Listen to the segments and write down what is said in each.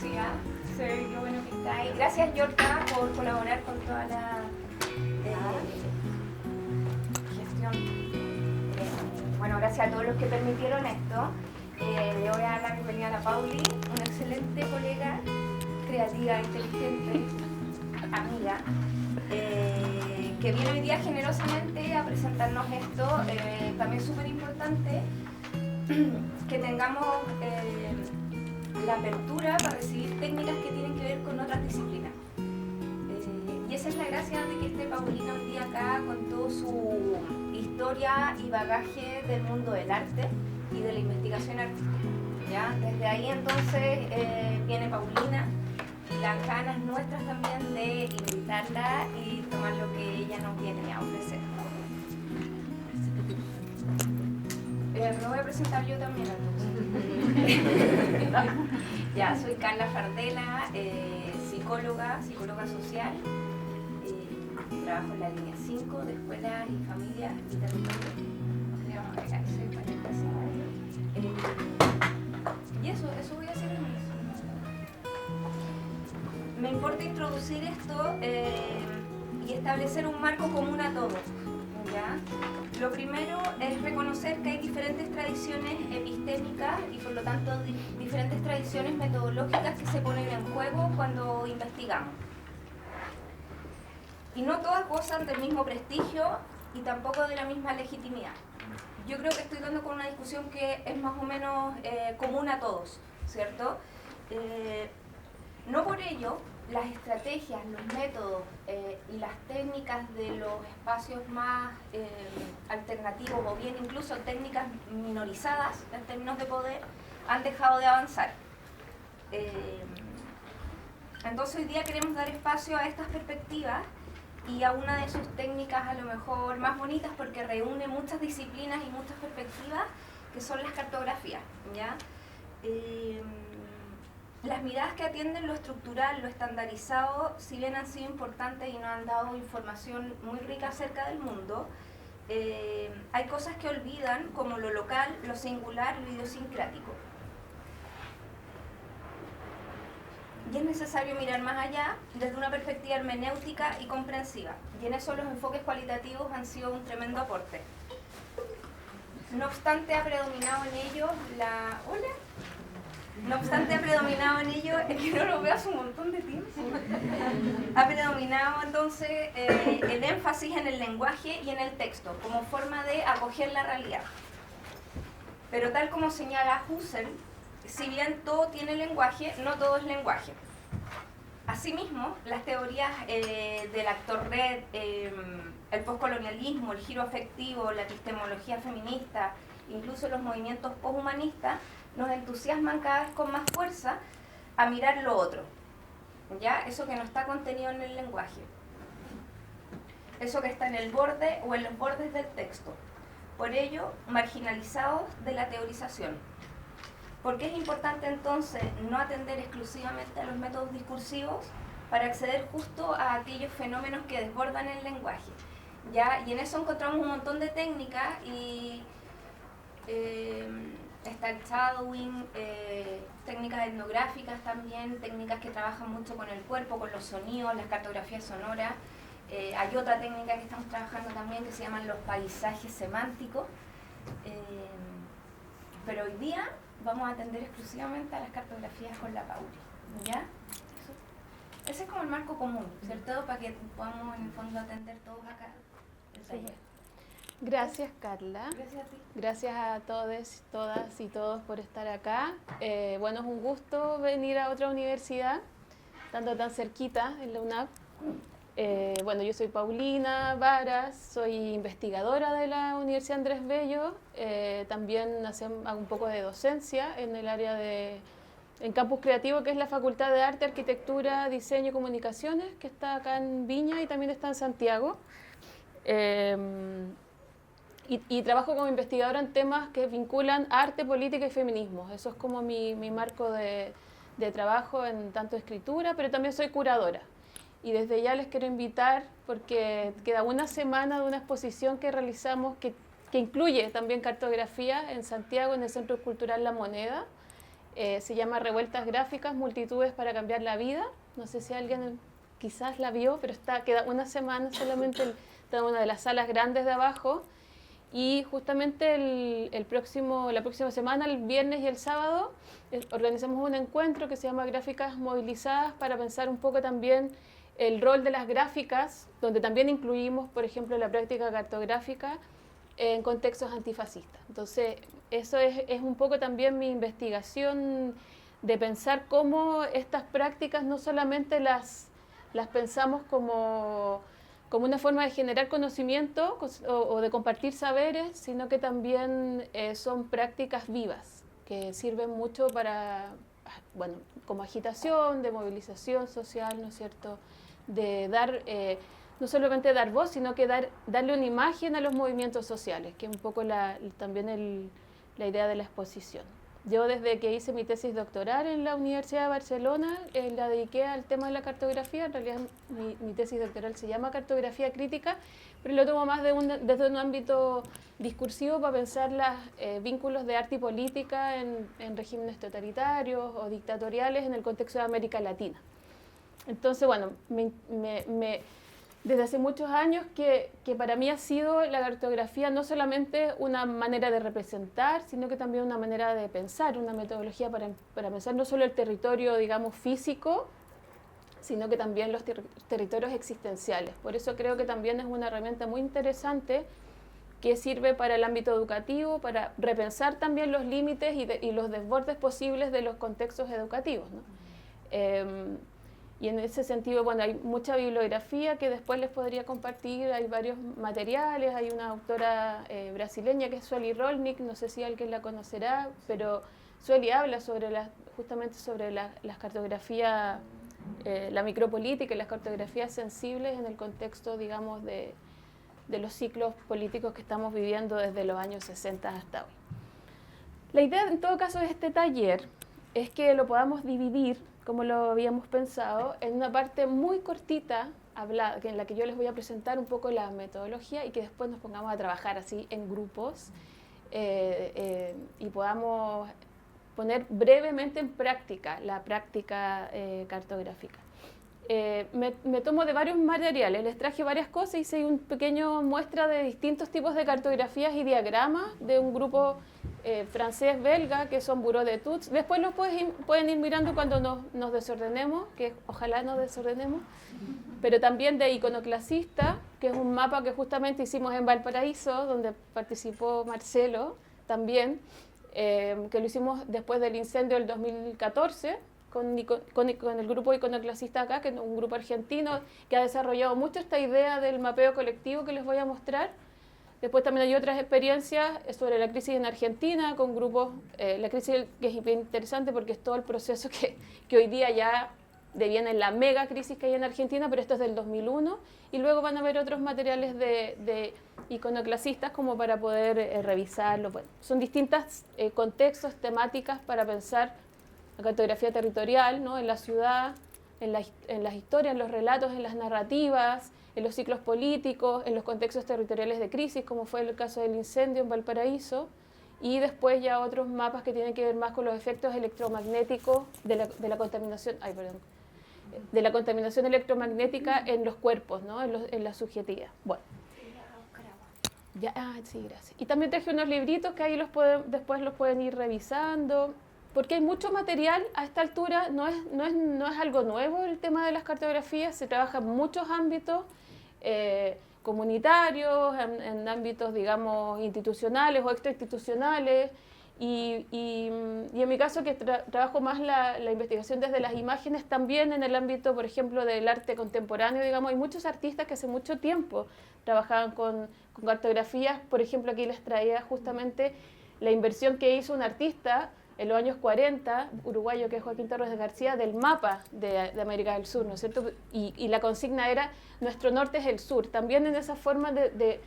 conocía. Sí, qué bueno que está ahí. Gracias, Yorka, por colaborar con toda la gestión. Bueno, gracias a todos los que permitieron esto. Le voy a dar la bienvenida a la Pauli, una excelente colega, creativa, inteligente, amiga, que viene hoy día generosamente a presentarnos esto. También es súper importante que tengamos la apertura para recibir técnicas que tienen que ver con otras disciplinas. Y esa es la gracia de que esté Paulina hoy día acá con toda su historia y bagaje del mundo del arte y de la investigación artística. ¿Ya? Desde ahí entonces viene Paulina y las ganas nuestras también de invitarla y tomar lo que ella nos viene a ofrecer. Me voy a presentar yo también entonces. Ya, soy Carla Fardela, psicóloga social. Trabajo en la línea 5 de Escuelas y Familias y Territorio. Y eso voy a hacer en eso. Me importa introducir esto y establecer un marco común a todos. ¿Ya? Lo primero es reconocer que hay diferentes tradiciones epistémicas y por lo tanto diferentes tradiciones metodológicas que se ponen en juego cuando investigamos. Y no todas gozan del mismo prestigio y tampoco de la misma legitimidad. Yo creo que estoy dando con una discusión que es más o menos común a todos, ¿cierto? No por ello, las estrategias, los métodos y las técnicas de los espacios más alternativos o bien incluso técnicas minorizadas en términos de poder han dejado de avanzar. Entonces hoy día queremos dar espacio a estas perspectivas y a una de sus técnicas a lo mejor más bonitas porque reúne muchas disciplinas y muchas perspectivas, que son las cartografías, ¿ya? Las miradas que atienden lo estructural, lo estandarizado, si bien han sido importantes y nos han dado información muy rica acerca del mundo, hay cosas que olvidan, como lo local, lo singular y lo idiosincrático. Y es necesario mirar más allá desde una perspectiva hermenéutica y comprensiva. Y en eso los enfoques cualitativos han sido un tremendo aporte. No obstante, ha predominado en ello la... ¿Hola? No obstante, ha predominado en ello, es que no lo veo hace un montón de tiempo. Ha predominado entonces el énfasis en el lenguaje y en el texto, como forma de acoger la realidad. Pero tal como señala Husserl, si bien todo tiene lenguaje, no todo es lenguaje. Asimismo, las teorías del actor red, el postcolonialismo, el giro afectivo, la epistemología feminista, incluso los movimientos posthumanistas, nos entusiasman cada vez con más fuerza a mirar lo otro, ¿ya? Eso que no está contenido en el lenguaje, eso que está en el borde o en los bordes del texto, por ello marginalizados de la teorización. ¿Por qué es importante entonces no atender exclusivamente a los métodos discursivos para acceder justo a aquellos fenómenos que desbordan el lenguaje? ¿Ya? Y en eso encontramos un montón de técnicas y está el shadowing, técnicas etnográficas también, técnicas que trabajan mucho con el cuerpo, con los sonidos, las cartografías sonoras. Hay otra técnica que estamos trabajando también que se llaman los paisajes semánticos. Pero hoy día vamos a atender exclusivamente a las cartografías con la Pauli, ¿ya? Ese es como el marco común, ¿cierto? Para que podamos en el fondo atender todos acá el taller. Gracias, Carla. Gracias a ti. Gracias a todos, todas y todos por estar acá. Bueno, es un gusto venir a otra universidad, estando tan cerquita en la UNAP. Bueno, yo soy Paulina Varas, soy investigadora de la Universidad Andrés Bello. También hago un poco de docencia en el área en Campus Creativo, que es la Facultad de Arte, Arquitectura, Diseño y Comunicaciones, que está acá en Viña y también está en Santiago. Y trabajo como investigadora en temas que vinculan arte, política y feminismo. Eso es como mi marco de trabajo en tanto escritura, pero también soy curadora. Y desde ya les quiero invitar, porque queda una semana de una exposición que realizamos que incluye también cartografía en Santiago, en el Centro Cultural La Moneda. se llama Revueltas Gráficas, Multitudes para Cambiar la Vida. No sé si alguien quizás la vio, pero queda una semana solamente, está en una de las salas grandes de abajo. Y justamente la próxima semana, el viernes y el sábado, organizamos un encuentro que se llama Gráficas Movilizadas para pensar un poco también el rol de las gráficas, donde también incluimos, por ejemplo, la práctica cartográfica en contextos antifascistas. Entonces, eso es un poco también mi investigación de pensar cómo estas prácticas no solamente las pensamos como una forma de generar conocimiento o de compartir saberes, sino que también son prácticas vivas, que sirven mucho para, bueno, como agitación, de movilización social, ¿no es cierto?, de dar, no solamente dar voz, sino que darle una imagen a los movimientos sociales, que es un poco también la idea de la exposición. Yo desde que hice mi tesis doctoral en la Universidad de Barcelona, la dediqué al tema de la cartografía. En realidad mi tesis doctoral se llama Cartografía Crítica, pero lo tomo más desde un ámbito discursivo para pensar los vínculos de arte y política en regímenes totalitarios o dictatoriales en el contexto de América Latina. Entonces, bueno, desde hace muchos años que para mí ha sido la cartografía no solamente una manera de representar, sino que también una manera de pensar, una metodología para pensar no solo el territorio, digamos, físico, sino que también los territorios existenciales. Por eso creo que también es una herramienta muy interesante que sirve para el ámbito educativo, para repensar también los límites y los desbordes posibles de los contextos educativos, ¿no? Y en ese sentido, bueno, hay mucha bibliografía que después les podría compartir, hay varios materiales, hay una autora brasileña que es Sueli Rolnik, no sé si alguien la conocerá, pero Sueli habla justamente sobre las cartografías, la micropolítica y las cartografías sensibles en el contexto, digamos, de los ciclos políticos que estamos viviendo desde los años 60 hasta hoy. La idea, en todo caso, de este taller es que lo podamos dividir, como lo habíamos pensado, en una parte muy cortita, en la que yo les voy a presentar un poco la metodología y que después nos pongamos a trabajar así en grupos y podamos poner brevemente en práctica la práctica cartográfica. Me tomo de varios materiales, les traje varias cosas, hice una pequeña muestra de distintos tipos de cartografías y diagramas de un grupo francés-belga que son Bureau d'Etudes. Después los pueden ir mirando cuando nos desordenemos, que ojalá nos desordenemos, pero también de Iconoclasista, que es un mapa que justamente hicimos en Valparaíso, donde participó Marcelo también, que lo hicimos después del incendio del 2014, con el grupo Iconoclasista acá, que es un grupo argentino que ha desarrollado mucho esta idea del mapeo colectivo que les voy a mostrar. Después también hay otras experiencias sobre la crisis en Argentina, con grupos, la crisis que es interesante porque es todo el proceso que hoy día ya deviene en la mega crisis que hay en Argentina, pero esto es del 2001, y luego van a haber otros materiales de iconoclasistas como para poder revisarlo. Bueno, son distintos contextos, temáticas para pensar la cartografía territorial, ¿no?, en la ciudad, en las historias, en los relatos, en las narrativas, en los ciclos políticos, en los contextos territoriales de crisis, como fue el caso del incendio en Valparaíso, y después ya otros mapas que tienen que ver más con los efectos electromagnéticos de la contaminación, de la contaminación electromagnética en los cuerpos, ¿no?, en la subjetividad. Bueno. Sí, gracias. Y también traje unos libritos que ahí después los pueden ir revisando, porque hay mucho material a esta altura, no es algo nuevo el tema de las cartografías, se trabaja en muchos ámbitos comunitarios, en ámbitos, digamos, institucionales o extrainstitucionales, y en mi caso, que trabajo más la investigación desde las imágenes, también en el ámbito, por ejemplo, del arte contemporáneo, digamos, hay muchos artistas que hace mucho tiempo trabajaban con cartografías. Por ejemplo, aquí les traía justamente la inversión que hizo un artista en los años 40, uruguayo, que es Joaquín Torres de García, del mapa de América del Sur, ¿no es cierto? Y la consigna era, nuestro norte es el sur. También en esa forma de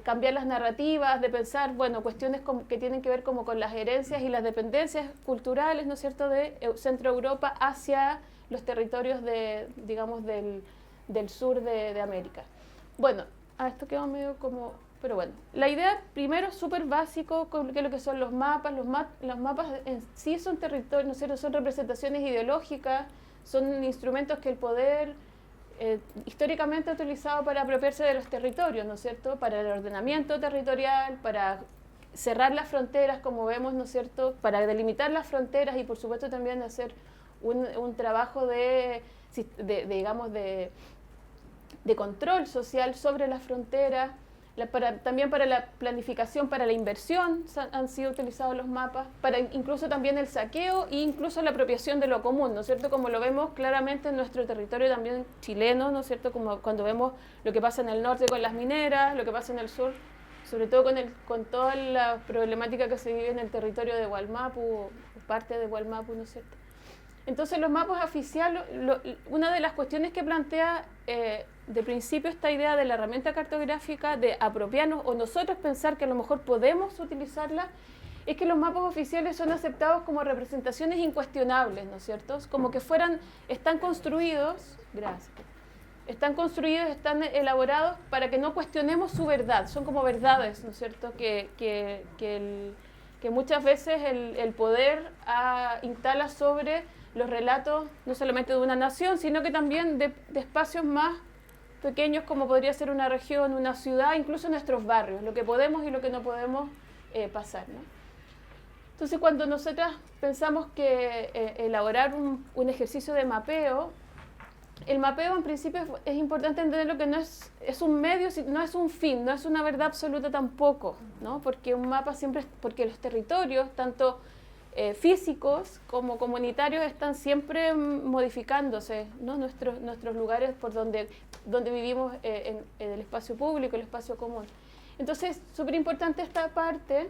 cambiar las narrativas, de pensar, bueno, cuestiones que tienen que ver como con las herencias y las dependencias culturales, ¿no es cierto?, de Centro Europa hacia los territorios digamos, del sur de América. Bueno, esto quedó medio como... Pero bueno, la idea primero súper básico, que es lo que son los mapas. Los mapas en sí son territorios, ¿no es cierto? Son representaciones ideológicas, son instrumentos que el poder históricamente ha utilizado para apropiarse de los territorios, ¿no es cierto? Para el ordenamiento territorial, para cerrar las fronteras, como vemos, ¿no es cierto? Para delimitar las fronteras y por supuesto también hacer un trabajo digamos, de control social sobre las fronteras. También para la planificación, para la inversión han sido utilizados los mapas, para incluso también el saqueo e incluso la apropiación de lo común, ¿no es cierto? Como lo vemos claramente en nuestro territorio también chileno, ¿no es cierto? Como cuando vemos lo que pasa en el norte con las mineras, lo que pasa en el sur, sobre todo con toda la problemática que se vive en el territorio de Wallmapu, o parte de Wallmapu, ¿no es cierto? Entonces los mapas oficiales, una de las cuestiones que plantea de principio esta idea de la herramienta cartográfica, de apropiarnos o nosotros pensar que a lo mejor podemos utilizarla, es que los mapas oficiales son aceptados como representaciones incuestionables, ¿no es cierto? Como que están construidos, están elaborados para que no cuestionemos su verdad, son como verdades, ¿no es cierto? Que muchas veces el poder instala sobre los relatos no solamente de una nación, sino que también de espacios más pequeños como podría ser una región, una ciudad, incluso nuestros barrios, lo que podemos y lo que no podemos pasar, ¿no? Entonces cuando nosotras pensamos que elaborar un ejercicio de mapeo, el mapeo en principio es importante entender lo que no es un medio, no es un fin, no es una verdad absoluta tampoco, ¿no? Porque un mapa porque los territorios, tanto físicos como comunitarios, están siempre modificándose, ¿no? Nuestros lugares por donde vivimos en el espacio público, el espacio común. Entonces, súper importante esta parte,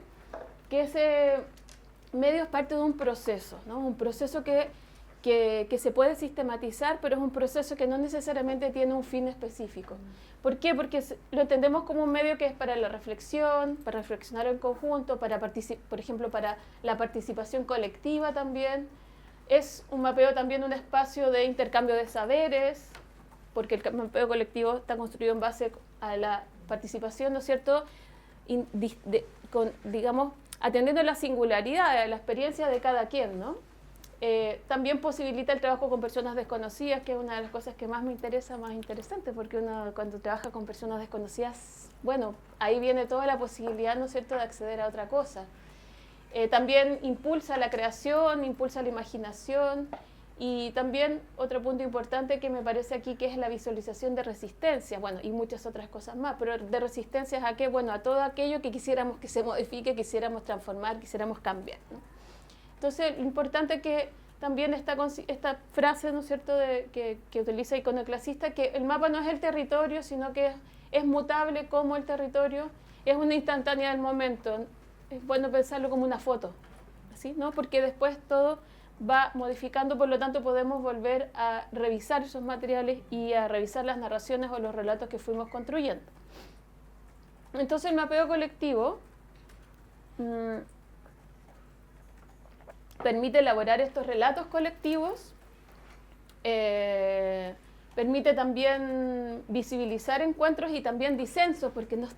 que ese medio es parte de un proceso, ¿no? Un proceso que se puede sistematizar, pero es un proceso que no necesariamente tiene un fin específico. ¿Por qué? Porque lo entendemos como un medio que es para la reflexión, para reflexionar en conjunto, por ejemplo, para la participación colectiva también. Es un mapeo también un espacio de intercambio de saberes, porque el mapeo colectivo está construido en base a la participación, ¿no es cierto? Digamos, atendiendo a la singularidad, a la experiencia de cada quien, ¿no? También posibilita el trabajo con personas desconocidas, que es una de las cosas que más me interesa, más interesante, porque uno cuando trabaja con personas desconocidas, bueno, ahí viene toda la posibilidad, ¿no es cierto?, de acceder a otra cosa. También impulsa la creación, impulsa la imaginación, y también otro punto importante que me parece aquí, que es la visualización de resistencia, bueno, y muchas otras cosas más, pero de resistencias ¿a qué? Bueno, a todo aquello que quisiéramos que se modifique, quisiéramos transformar, quisiéramos cambiar, ¿no? Entonces, lo importante es que también esta frase, ¿no es cierto?, que utiliza Iconoclasista, que el mapa no es el territorio, sino que es mutable como el territorio, es una instantánea del momento. Es bueno pensarlo como una foto, ¿sí? ¿No? Porque después todo va modificando, por lo tanto podemos volver a revisar esos materiales y a revisar las narraciones o los relatos que fuimos construyendo. Entonces, el mapeo colectivo permite elaborar estos relatos colectivos, permite también visibilizar encuentros y también disensos, porque no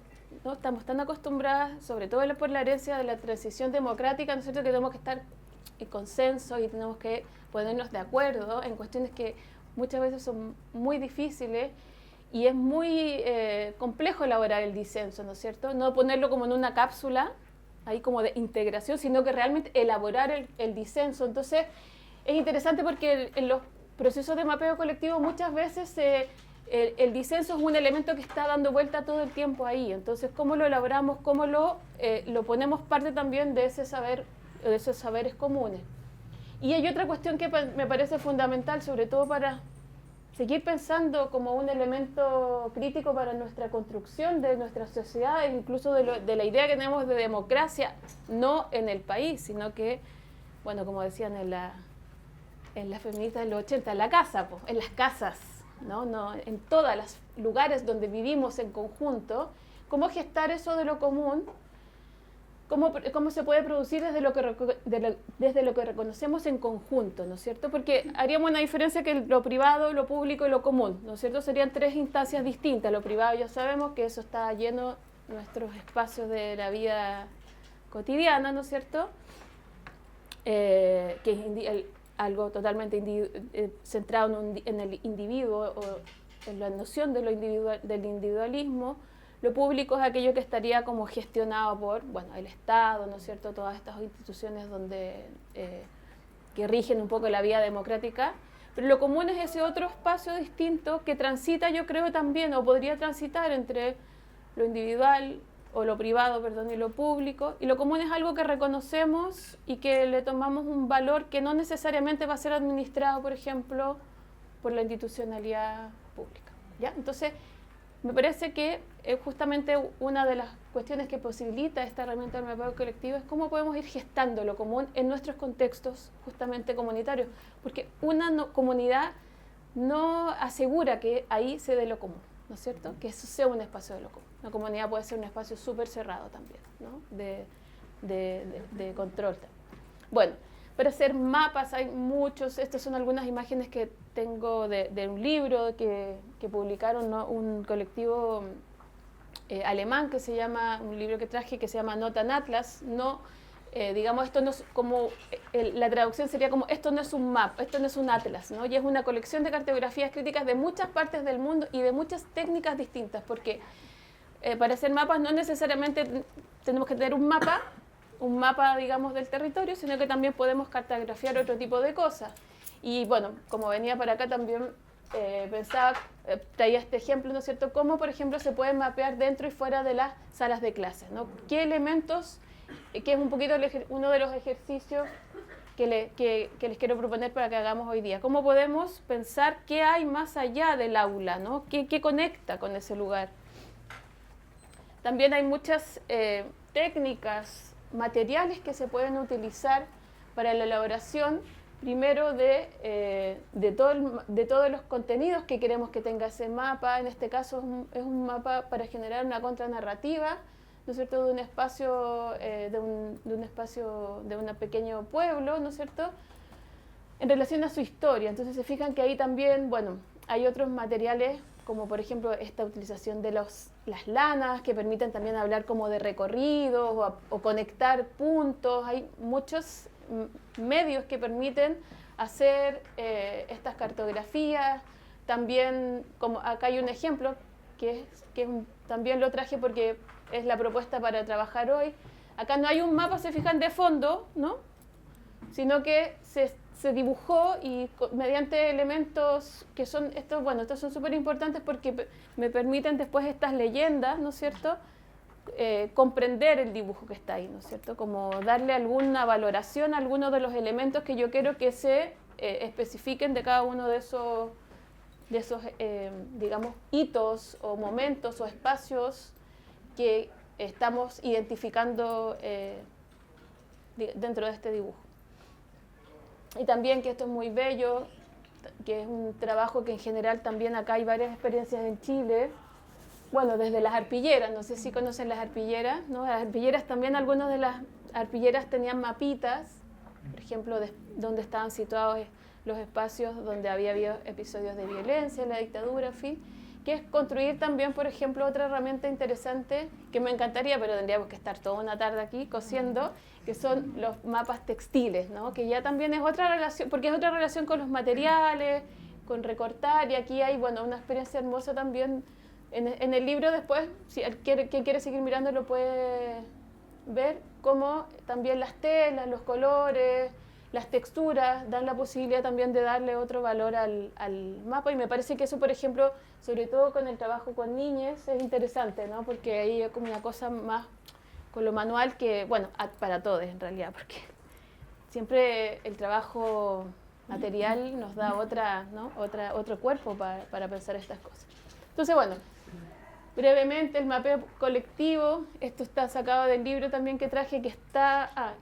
estamos tan acostumbradas, sobre todo por la herencia de la transición democrática, ¿no es cierto?, que tenemos que estar en consenso y tenemos que ponernos de acuerdo en cuestiones que muchas veces son muy difíciles y es muy complejo elaborar el disenso, ¿no es cierto? No ponerlo como en una cápsula, ahí como de integración, sino que realmente elaborar el disenso. Entonces, es interesante porque en los procesos de mapeo colectivo muchas veces el disenso es un elemento que está dando vuelta todo el tiempo ahí. Entonces, ¿cómo lo elaboramos? ¿Cómo lo ponemos parte también de ese saber, de esos saberes comunes? Y hay otra cuestión que me parece fundamental, sobre todo para seguir pensando como un elemento crítico para nuestra construcción de nuestras sociedades, incluso de la idea que tenemos de democracia, no en el país, sino que, bueno, como decían en las feministas de los 80, en la casa, en las casas, ¿no? En todos los lugares donde vivimos en conjunto, cómo gestar eso de lo común, cómo se puede producir desde lo que reconocemos en conjunto, ¿no es cierto? Porque haríamos una diferencia que lo privado, lo público y lo común, ¿no es cierto? Serían tres instancias distintas. Lo privado ya sabemos que eso está lleno nuestros espacios de la vida cotidiana, ¿no es cierto? Que es algo totalmente centrado en el individuo o en la noción de del individualismo. Lo público es aquello que estaría como gestionado por, bueno, el Estado, ¿no es cierto? Todas estas instituciones que rigen un poco la vida democrática. Pero lo común es ese otro espacio distinto que transita, yo creo también, o podría transitar entre lo individual, o lo privado, perdón, y lo público. Y lo común es algo que reconocemos y que le tomamos un valor que no necesariamente va a ser administrado, por ejemplo, por la institucionalidad pública, ¿ya? Entonces, me parece que justamente una de las cuestiones que posibilita esta herramienta del mapeo colectivo es cómo podemos ir gestando lo común en nuestros contextos justamente comunitarios, porque una comunidad no asegura que ahí se dé lo común, ¿no es cierto? Que eso sea un espacio de lo común. Una comunidad puede ser un espacio súper cerrado también, ¿no? de control también. Bueno, para hacer mapas hay muchos. Estas son algunas imágenes que tengo de un libro que publicaron, ¿no? Un colectivo alemán que se llama, un libro que traje que se llama Not an Atlas. No, digamos, esto no es como, la traducción sería como, esto no es un mapa, esto no es un atlas, ¿no? Y es una colección de cartografías críticas de muchas partes del mundo y de muchas técnicas distintas, porque para hacer mapas no necesariamente tenemos que tener un mapa, digamos, del territorio, sino que también podemos cartografiar otro tipo de cosas. Y bueno, como venía para acá también traía este ejemplo, ¿no es cierto? Cómo, por ejemplo, se pueden mapear dentro y fuera de las salas de clases, ¿no? ¿Qué elementos, que es un poquito uno de los ejercicios que les quiero proponer para que hagamos hoy día? ¿Cómo podemos pensar qué hay más allá del aula, ¿no? ¿Qué conecta con ese lugar? También hay muchas técnicas, materiales que se pueden utilizar para la elaboración, primero de todos los contenidos que queremos que tenga ese mapa. En este caso es un mapa para generar una contranarrativa, ¿no es cierto?, de un espacio, de un pequeño pueblo, ¿no es cierto?, en relación a su historia. Entonces se fijan que ahí también, bueno, hay otros materiales, como por ejemplo esta utilización de las lanas, que permiten también hablar como de recorridos o conectar puntos. Hay muchos medios que permiten hacer estas cartografías. También, como acá hay un ejemplo, también lo traje porque es la propuesta para trabajar hoy. Acá no hay un mapa, se fijan, de fondo, ¿no?, sino que se dibujó y mediante elementos que son, estos son súper importantes porque me permiten después estas leyendas, ¿no es cierto?, comprender el dibujo que está ahí, ¿no es cierto?, como darle alguna valoración a algunos de los elementos que yo quiero que se especifiquen de cada uno de esos digamos, hitos o momentos o espacios que estamos identificando dentro de este dibujo. Y también que esto es muy bello, que es un trabajo que en general también acá hay varias experiencias en Chile. Bueno, desde las arpilleras, no sé si conocen las arpilleras, ¿no? Las arpilleras también, algunas de las arpilleras tenían mapitas, por ejemplo, donde estaban situados los espacios donde había habido episodios de violencia, la dictadura, en fin, que es construir también, por ejemplo, otra herramienta interesante que me encantaría, pero tendríamos que estar toda una tarde aquí cosiendo, que son los mapas textiles, ¿no?, que ya también es otra relación, porque es otra relación con los materiales, con recortar, y aquí hay, bueno, una experiencia hermosa también. En el libro después, si quien quiere seguir mirando lo puede ver, cómo también las telas, los colores, las texturas dan la posibilidad también de darle otro valor al mapa, y me parece que eso, por ejemplo, sobre todo con el trabajo con niñas, es interesante, ¿no?, porque ahí es como una cosa más con lo manual que, bueno, para todos en realidad, porque siempre el trabajo material nos da otro cuerpo para pensar estas cosas. Entonces, bueno, brevemente el mapeo colectivo, esto está sacado del libro también que traje, que está,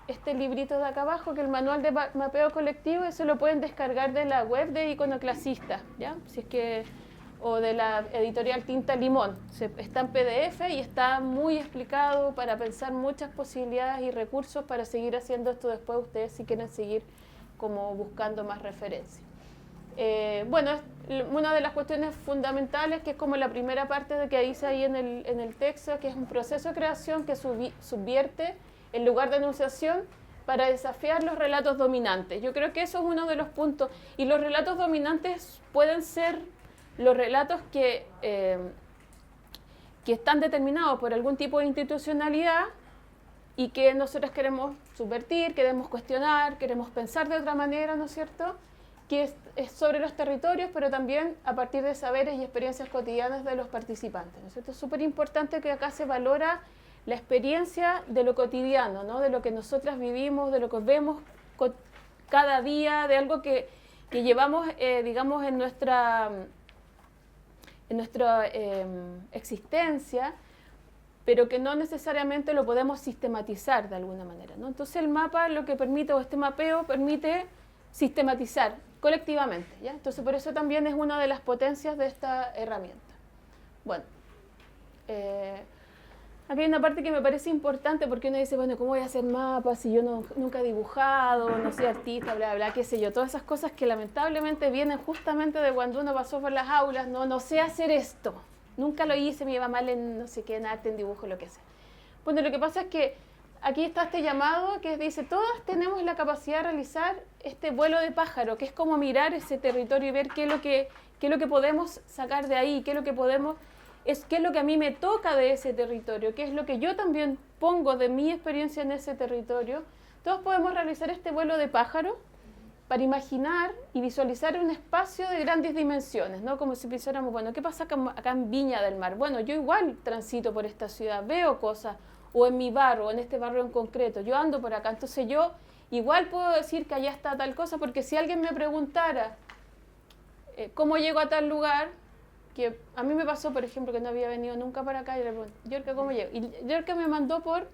este librito de acá abajo, que el manual de mapeo colectivo, eso lo pueden descargar de la web de Iconoclasista, ¿ya? Si es que, o de la editorial Tinta Limón. Está en PDF y está muy explicado para pensar muchas posibilidades y recursos para seguir haciendo esto después ustedes si quieren seguir como buscando más referencias. Bueno, una de las cuestiones fundamentales, que es como la primera parte de que dice ahí en el texto, que es un proceso de creación que subvierte el lugar de enunciación para desafiar los relatos dominantes. Yo creo que eso es uno de los puntos. Y los relatos dominantes pueden ser los relatos que están determinados por algún tipo de institucionalidad y que nosotros queremos subvertir, queremos cuestionar, queremos pensar de otra manera, ¿no es cierto?, que es sobre los territorios, pero también a partir de saberes y experiencias cotidianas de los participantes, ¿no es cierto? Es súper importante que acá se valora la experiencia de lo cotidiano, ¿no?, de lo que nosotras vivimos, de lo que vemos cada día, de algo que llevamos, digamos, en nuestra existencia, pero que no necesariamente lo podemos sistematizar de alguna manera, ¿no? Entonces el mapa lo que permite, o este mapeo permite sistematizar colectivamente, ¿ya? Entonces por eso también es una de las potencias de esta herramienta. Bueno, aquí hay una parte que me parece importante, porque uno dice, bueno, ¿cómo voy a hacer mapas si yo nunca he dibujado, no soy artista, bla, bla, qué sé yo? Todas esas cosas que lamentablemente vienen justamente de cuando uno pasó por las aulas, no sé hacer esto, nunca lo hice, me iba mal en no sé qué, en arte, en dibujo, lo que sea. Bueno, lo que pasa es que aquí está este llamado que dice, todas tenemos la capacidad de realizar este vuelo de pájaro, que es como mirar ese territorio y ver qué es lo que podemos sacar de ahí, qué es lo que a mí me toca de ese territorio, qué es lo que yo también pongo de mi experiencia en ese territorio. Todos podemos realizar este vuelo de pájaro para imaginar y visualizar un espacio de grandes dimensiones, ¿no? Como si pensáramos, bueno, ¿qué pasa acá en Viña del Mar? Bueno, yo igual transito por esta ciudad, veo cosas, o en mi barrio, o en este barrio en concreto, yo ando por acá, entonces yo igual puedo decir que allá está tal cosa, porque si alguien me preguntara cómo llego a tal lugar, que a mí me pasó, por ejemplo, que no había venido nunca para acá, y le pregunté, Yorka, ¿cómo llego? Y Yorka me mandó por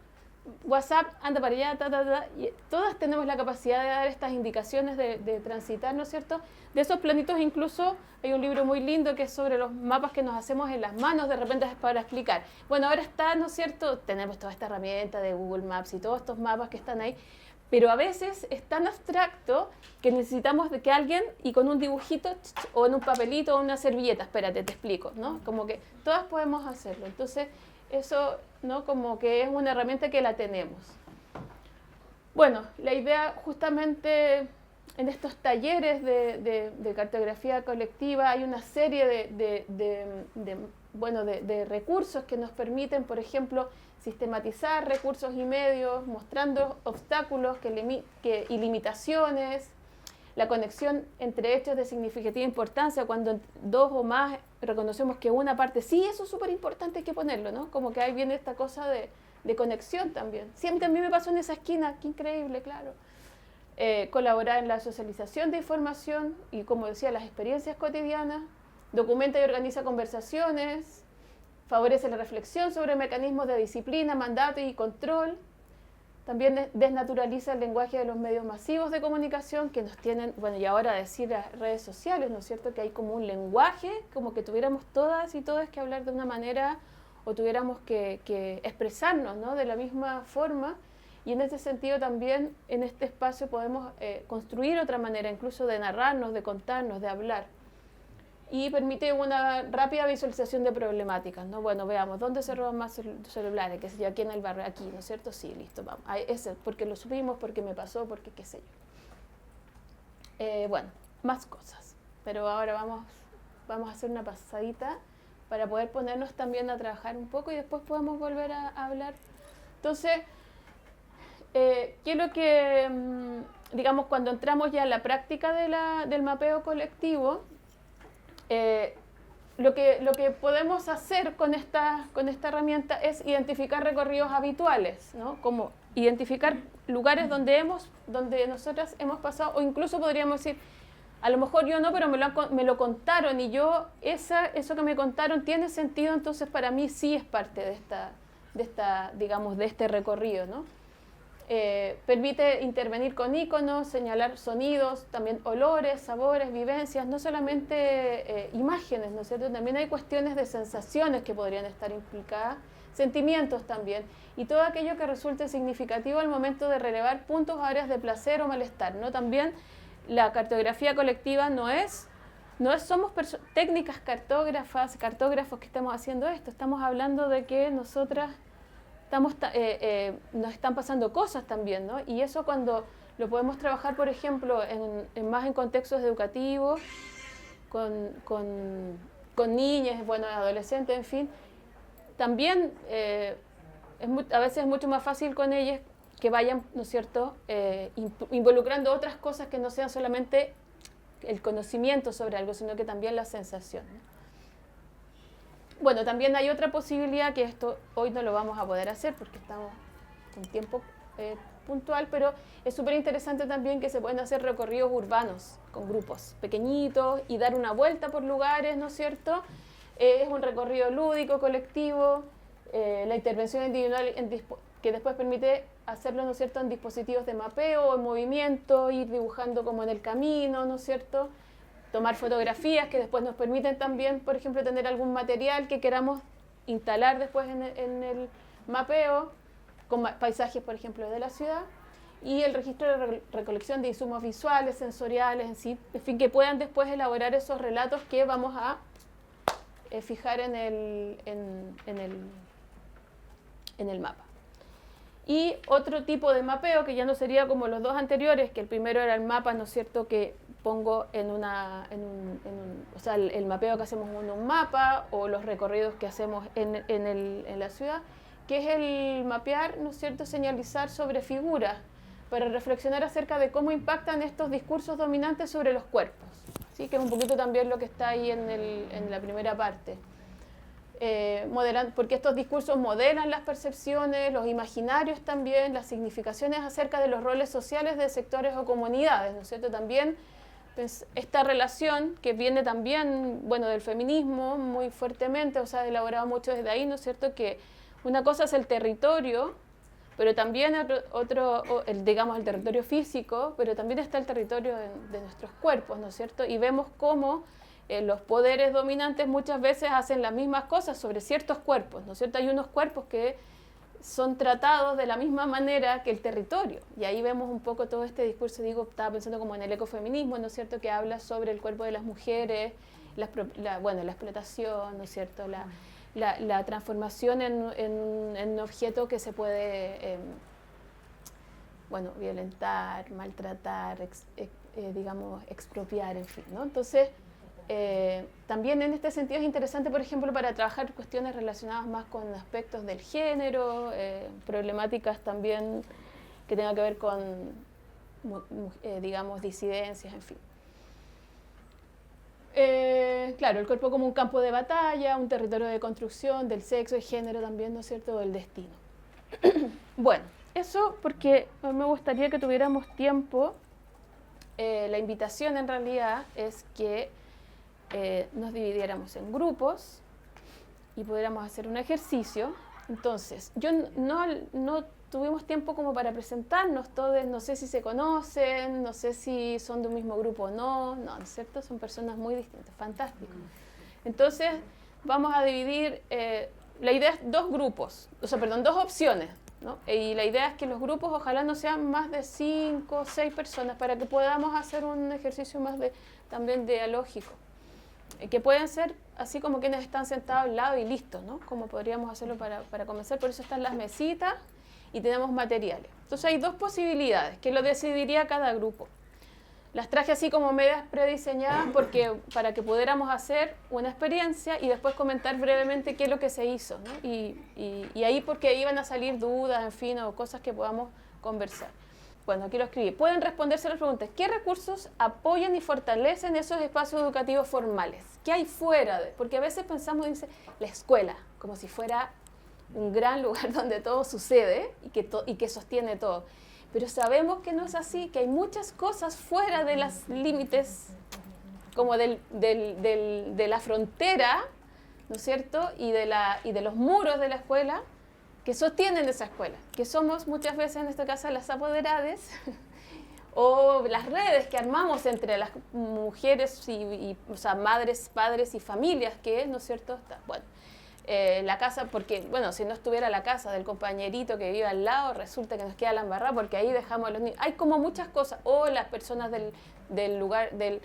WhatsApp, anda para allá, y todas tenemos la capacidad de dar estas indicaciones de transitar, ¿no es cierto? De esos planitos incluso hay un libro muy lindo que es sobre los mapas que nos hacemos en las manos, de repente es para explicar. Bueno, ahora está, ¿no es cierto? Tenemos toda esta herramienta de Google Maps y todos estos mapas que están ahí, pero a veces es tan abstracto que necesitamos de que alguien, y con un dibujito, o en un papelito, o una servilleta, espérate, te explico, ¿no? Como que todas podemos hacerlo. Entonces, eso, ¿no?, como que es una herramienta que la tenemos. Bueno, la idea justamente en estos talleres de cartografía colectiva hay una serie de recursos que nos permiten, por ejemplo, sistematizar recursos y medios, mostrando obstáculos y limitaciones, la conexión entre hechos de significativa importancia, cuando dos o más reconocemos que una parte, sí, eso es súper importante, hay que ponerlo, ¿no? Como que ahí viene esta cosa de conexión también. Siempre a mí me pasó en esa esquina, qué increíble, claro. Colaborar en la socialización de información y, como decía, las experiencias cotidianas, documenta y organiza conversaciones, favorece la reflexión sobre mecanismos de disciplina, mandato y control. También desnaturaliza el lenguaje de los medios masivos de comunicación que nos tienen, bueno, y ahora decir las redes sociales, ¿no es cierto?, que hay como un lenguaje, como que tuviéramos todas y todos que hablar de una manera, o tuviéramos que expresarnos, ¿no?, de la misma forma. Y en ese sentido también en este espacio podemos construir otra manera, incluso de narrarnos, de contarnos, de hablar. Y permite una rápida visualización de problemáticas, ¿no? Bueno, veamos, ¿dónde se roban más celulares? ¿Qué sé yo? Aquí en el barrio, aquí, ¿no es cierto? Sí, listo, vamos. Ese, porque lo subimos, porque me pasó, porque qué sé yo. Bueno, más cosas. Pero ahora vamos a hacer una pasadita para poder ponernos también a trabajar un poco y después podemos volver a hablar. Entonces, quiero que, digamos, cuando entramos ya en la práctica del mapeo colectivo, lo que podemos hacer con esta herramienta es identificar recorridos habituales, ¿no? Como identificar lugares donde nosotras hemos pasado, o incluso podríamos decir, a lo mejor yo no, pero me lo contaron, y eso que me contaron tiene sentido, entonces para mí sí es parte de este recorrido, ¿no? Permite intervenir con iconos, señalar sonidos, también olores, sabores, vivencias, no solamente imágenes, ¿no es cierto? También hay cuestiones de sensaciones que podrían estar implicadas, sentimientos también, y todo aquello que resulte significativo al momento de relevar puntos o áreas de placer o malestar, ¿no? También la cartografía colectiva no es no somos técnicas cartógrafos que estamos haciendo esto, estamos hablando de que nosotras nos están pasando cosas también, ¿no? Y eso cuando lo podemos trabajar, por ejemplo, más en contextos educativos, con niñas, bueno, adolescentes, en fin, también a veces es mucho más fácil con ellas que vayan, ¿no es cierto?, involucrando otras cosas que no sean solamente el conocimiento sobre algo, sino que también la sensación, ¿no? Bueno, también hay otra posibilidad, que esto hoy no lo vamos a poder hacer porque estamos con tiempo puntual, pero es súper interesante también que se pueden hacer recorridos urbanos con grupos pequeñitos y dar una vuelta por lugares, ¿no es cierto? Es un recorrido lúdico, colectivo, la intervención individual que después permite hacerlo, ¿no es cierto?, en dispositivos de mapeo, en movimiento, ir dibujando como en el camino, ¿no es cierto?, tomar fotografías que después nos permiten también, por ejemplo, tener algún material que queramos instalar después en el mapeo, con paisajes, por ejemplo, de la ciudad, y el registro de recolección de insumos visuales, sensoriales, en fin, que puedan después elaborar esos relatos que vamos a fijar en el mapa. Y otro tipo de mapeo, que ya no sería como los dos anteriores, que el primero era el mapa, ¿no es cierto?, que pongo o sea, el mapeo que hacemos en un mapa, o los recorridos que hacemos en la ciudad, que es el mapear, ¿no es cierto?, señalizar sobre figuras, para reflexionar acerca de cómo impactan estos discursos dominantes sobre los cuerpos, ¿sí?, que es un poquito también lo que está ahí en la primera parte. Porque estos discursos modelan las percepciones, los imaginarios también, las significaciones acerca de los roles sociales de sectores o comunidades, ¿no es cierto? También pues, esta relación que viene también, bueno, del feminismo muy fuertemente, o sea, elaborado mucho desde ahí, ¿no es cierto? Que una cosa es el territorio, pero también digamos, el territorio físico, pero también está el territorio de nuestros cuerpos, ¿no es cierto? Y vemos cómo los poderes dominantes muchas veces hacen las mismas cosas sobre ciertos cuerpos, ¿no es cierto? Hay unos cuerpos que son tratados de la misma manera que el territorio, y ahí vemos un poco todo este discurso, estaba pensando como en el ecofeminismo, ¿no es cierto?, que habla sobre el cuerpo de las mujeres, la explotación, ¿no es cierto?, la transformación en un objeto que se puede, violentar, maltratar, digamos, expropiar, en fin, ¿no? Entonces, también en este sentido es interesante, por ejemplo, para trabajar cuestiones relacionadas más con aspectos del género, problemáticas también que tengan que ver con, digamos, disidencias, en fin. Claro, el cuerpo como un campo de batalla, un territorio de construcción del sexo y género también, ¿no es cierto?, del destino. Bueno, eso porque me gustaría que tuviéramos tiempo. La invitación en realidad es que nos dividiéramos en grupos y pudiéramos hacer un ejercicio. Entonces, no tuvimos tiempo como para presentarnos todos, no sé si se conocen, no sé si son de un mismo grupo o no, ¿no es cierto? Son personas muy distintas, fantástico. Entonces, vamos a dividir, la idea es dos opciones, ¿no? Y la idea es que los grupos ojalá no sean más de 5 o 6 personas para que podamos hacer un ejercicio más también dialógico. Que pueden ser así como quienes están sentados al lado y listos, ¿no? Como podríamos hacerlo para comenzar. Por eso están las mesitas y tenemos materiales. Entonces hay dos posibilidades que lo decidiría cada grupo. Las traje así como medias prediseñadas para que pudiéramos hacer una experiencia y después comentar brevemente qué es lo que se hizo, ¿no? Y ahí porque iban a salir dudas, en fin, o cosas que podamos conversar. Bueno, aquí lo escribí. Pueden responderse las preguntas. ¿Qué recursos apoyan y fortalecen esos espacios educativos formales? ¿Qué hay fuera de? Porque a veces pensamos, dice, la escuela, como si fuera un gran lugar donde todo sucede y que sostiene todo. Pero sabemos que no es así, que hay muchas cosas fuera de los límites, como de la frontera, ¿no es cierto? Y de los muros de la escuela, que sostienen esa escuela, que somos muchas veces en esta casa las apoderades o las redes que armamos entre las mujeres o sea, madres, padres y familias que, ¿no es cierto? Bueno, la casa, porque, bueno, si no estuviera la casa del compañerito que vive al lado, resulta que nos queda la embarrada porque ahí dejamos a los niños. Hay como muchas cosas, o las personas del lugar, del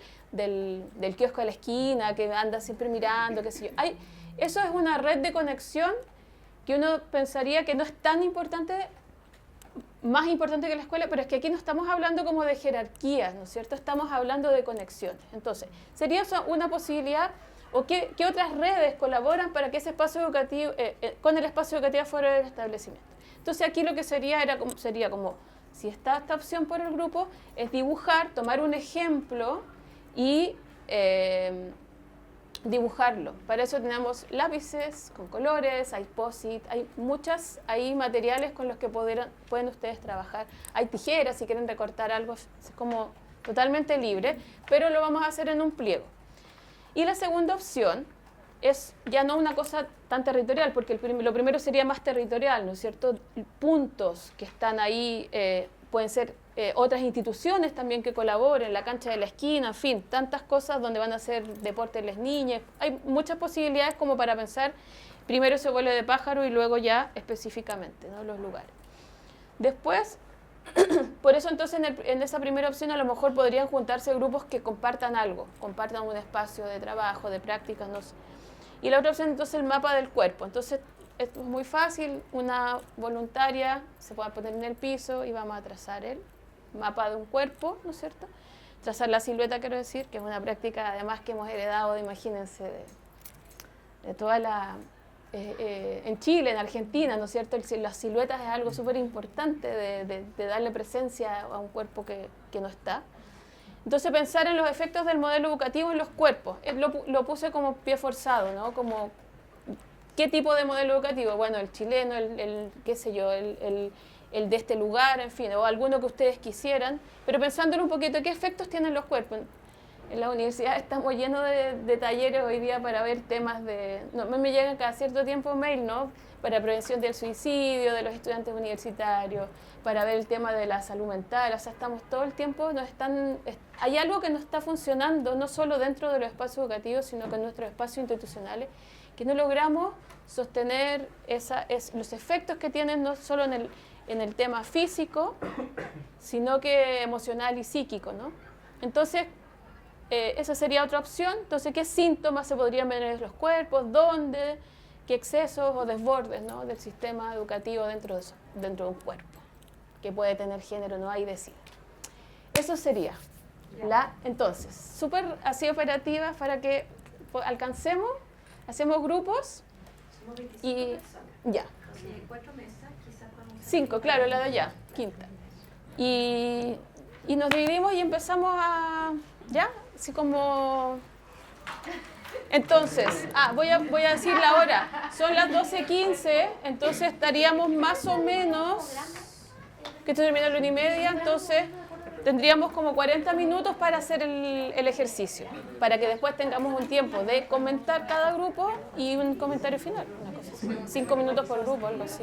kiosco de la esquina que anda siempre mirando, qué sé yo. Eso es una red de conexión que uno pensaría que no es tan importante, más importante que la escuela, pero es que aquí no estamos hablando como de jerarquías, ¿no es cierto? Estamos hablando de conexiones. Entonces, sería una posibilidad. ¿O qué otras redes colaboran para que ese espacio educativo, con el espacio educativo fuera del establecimiento? Entonces aquí lo que sería como, si está esta opción por el grupo, es dibujar, tomar un ejemplo y dibujarlo. Para eso tenemos lápices con colores, hay post-it, hay materiales con los que pueden ustedes trabajar. Hay tijeras si quieren recortar algo, es como totalmente libre, pero lo vamos a hacer en un pliego. Y la segunda opción es ya no una cosa tan territorial, porque lo primero sería más territorial, ¿no es cierto? Puntos que están ahí, pueden ser otras instituciones también que colaboren, la cancha de la esquina, en fin, tantas cosas donde van a hacer deporte las niñas. Hay muchas posibilidades como para pensar primero ese vuelo de pájaro y luego ya específicamente, ¿no? Los lugares. Después, por eso entonces en esa primera opción a lo mejor podrían juntarse grupos que compartan algo, compartan un espacio de trabajo, de prácticas, no sé. Y la otra opción entonces el mapa del cuerpo. Entonces esto es muy fácil, una voluntaria se puede poner en el piso y vamos a trazar el mapa de un cuerpo, ¿no es cierto? Trazar la silueta, quiero decir, que es una práctica además que hemos heredado, imagínense, de toda la... en Chile, en Argentina, ¿no es cierto? Las siluetas es algo súper importante de darle presencia a un cuerpo que no está. Entonces pensar en los efectos del modelo educativo en los cuerpos, lo puse como pie forzado, ¿no? Como, ¿qué tipo de modelo educativo? Bueno, el chileno, qué sé yo, el de este lugar, en fin, o alguno que ustedes quisieran, pero pensándolo un poquito, ¿qué efectos tienen los cuerpos? En la universidad estamos llenos de talleres hoy día para ver temas de... No, me llegan cada cierto tiempo mail, ¿no? Para prevención del suicidio de los estudiantes universitarios, para ver el tema de la salud mental. O sea, estamos todo el tiempo... hay algo que no está funcionando, no solo dentro de los espacios educativos, sino que en nuestros espacios institucionales, que no logramos sostener los efectos que tienen no solo en el tema físico, sino que emocional y psíquico, ¿no? Entonces... esa sería otra opción. Entonces, ¿qué síntomas se podrían ver en los cuerpos? ¿Dónde? ¿Qué excesos o desbordes, ¿no? del sistema educativo dentro de un cuerpo? Que puede tener género, no hay decir. Eso sería entonces, súper así operativa para que alcancemos, hacemos grupos y ya. 4 mesas, quizás podemos... 5, claro, la de allá, quinta. Y nos dividimos y empezamos a... ¿Ya? Así como... Entonces, voy a decir la hora. Son las 12:15, entonces estaríamos más o menos... Que esto termina a la 1:30, entonces tendríamos como 40 minutos para hacer el ejercicio. Para que después tengamos un tiempo de comentar cada grupo y un comentario final. Una cosa así. 5 minutos por grupo, algo así.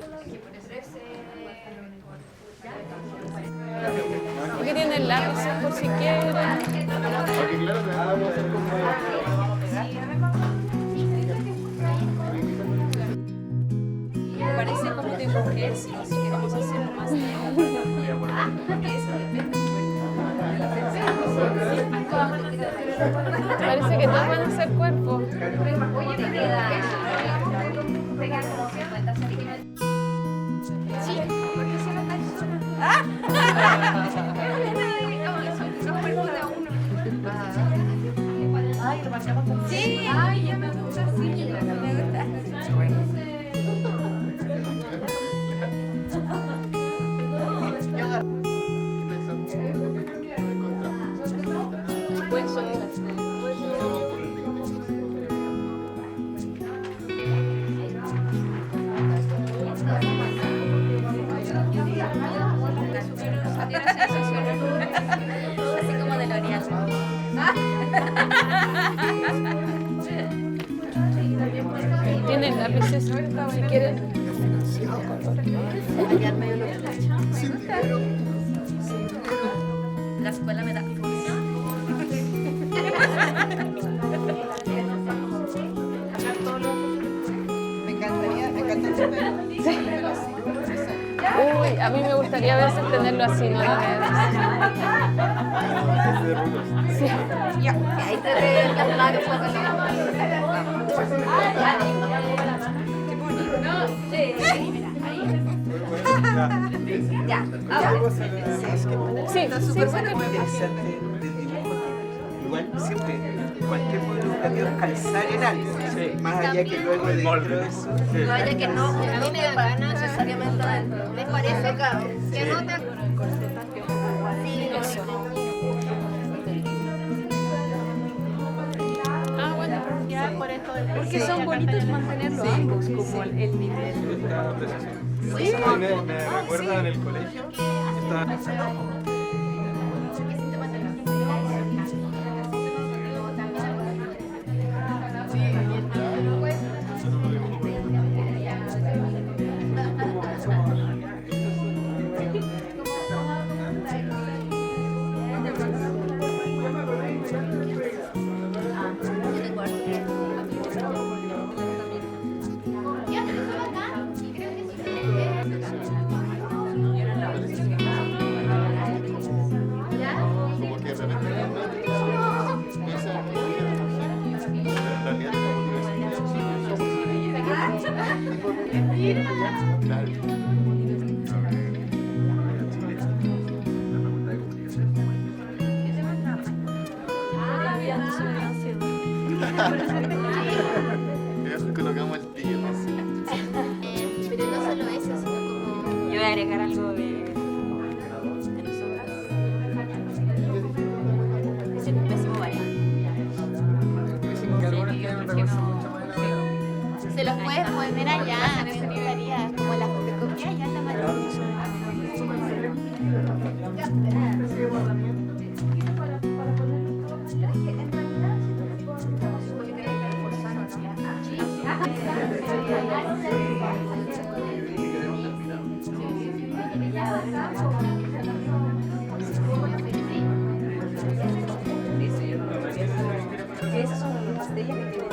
Aquí tienen lápices por si quieren. Me parece como de mujer, si queremos hacerlo más de eso depende de la persona. Parece que todos van a hacer cuerpo. Oye, te quedan como 50 centímetros. Sí, porque se nota el sol. Ay, lo marcamos con... Sí, ay, ya me gusta, sí, me gusta. Pues son Así como de L'Oreal. tienen lápices si quieren. La escuela me da función. Me Sí, a veces tenerlo así no es. Sí. Ya, ahí te ve las manos. Qué bonito. Ya, ahora. Sí, Está súper bueno, muy interesante del dibujo. Igual siempre, cualquier modelo educativo es calzar en algo, más allá que luego dentro de eso. Vaya que no me da gana necesariamente adentro. ¿Les parece, cabrón? Que no te... eso. Ah, bueno, ya por esto. Porque son bonitos mantenerlos ambos, como el nivel. Sí, me recuerda en el colegio. Colocamos el tío. Pero no solo eso, sino como... Yo voy a agregar algo de nosotras. Es el pésimo variante. Se los puedes poner allá, me gustaría, como la fotocopia allá en la mano. Esas son las pastillas que tienen.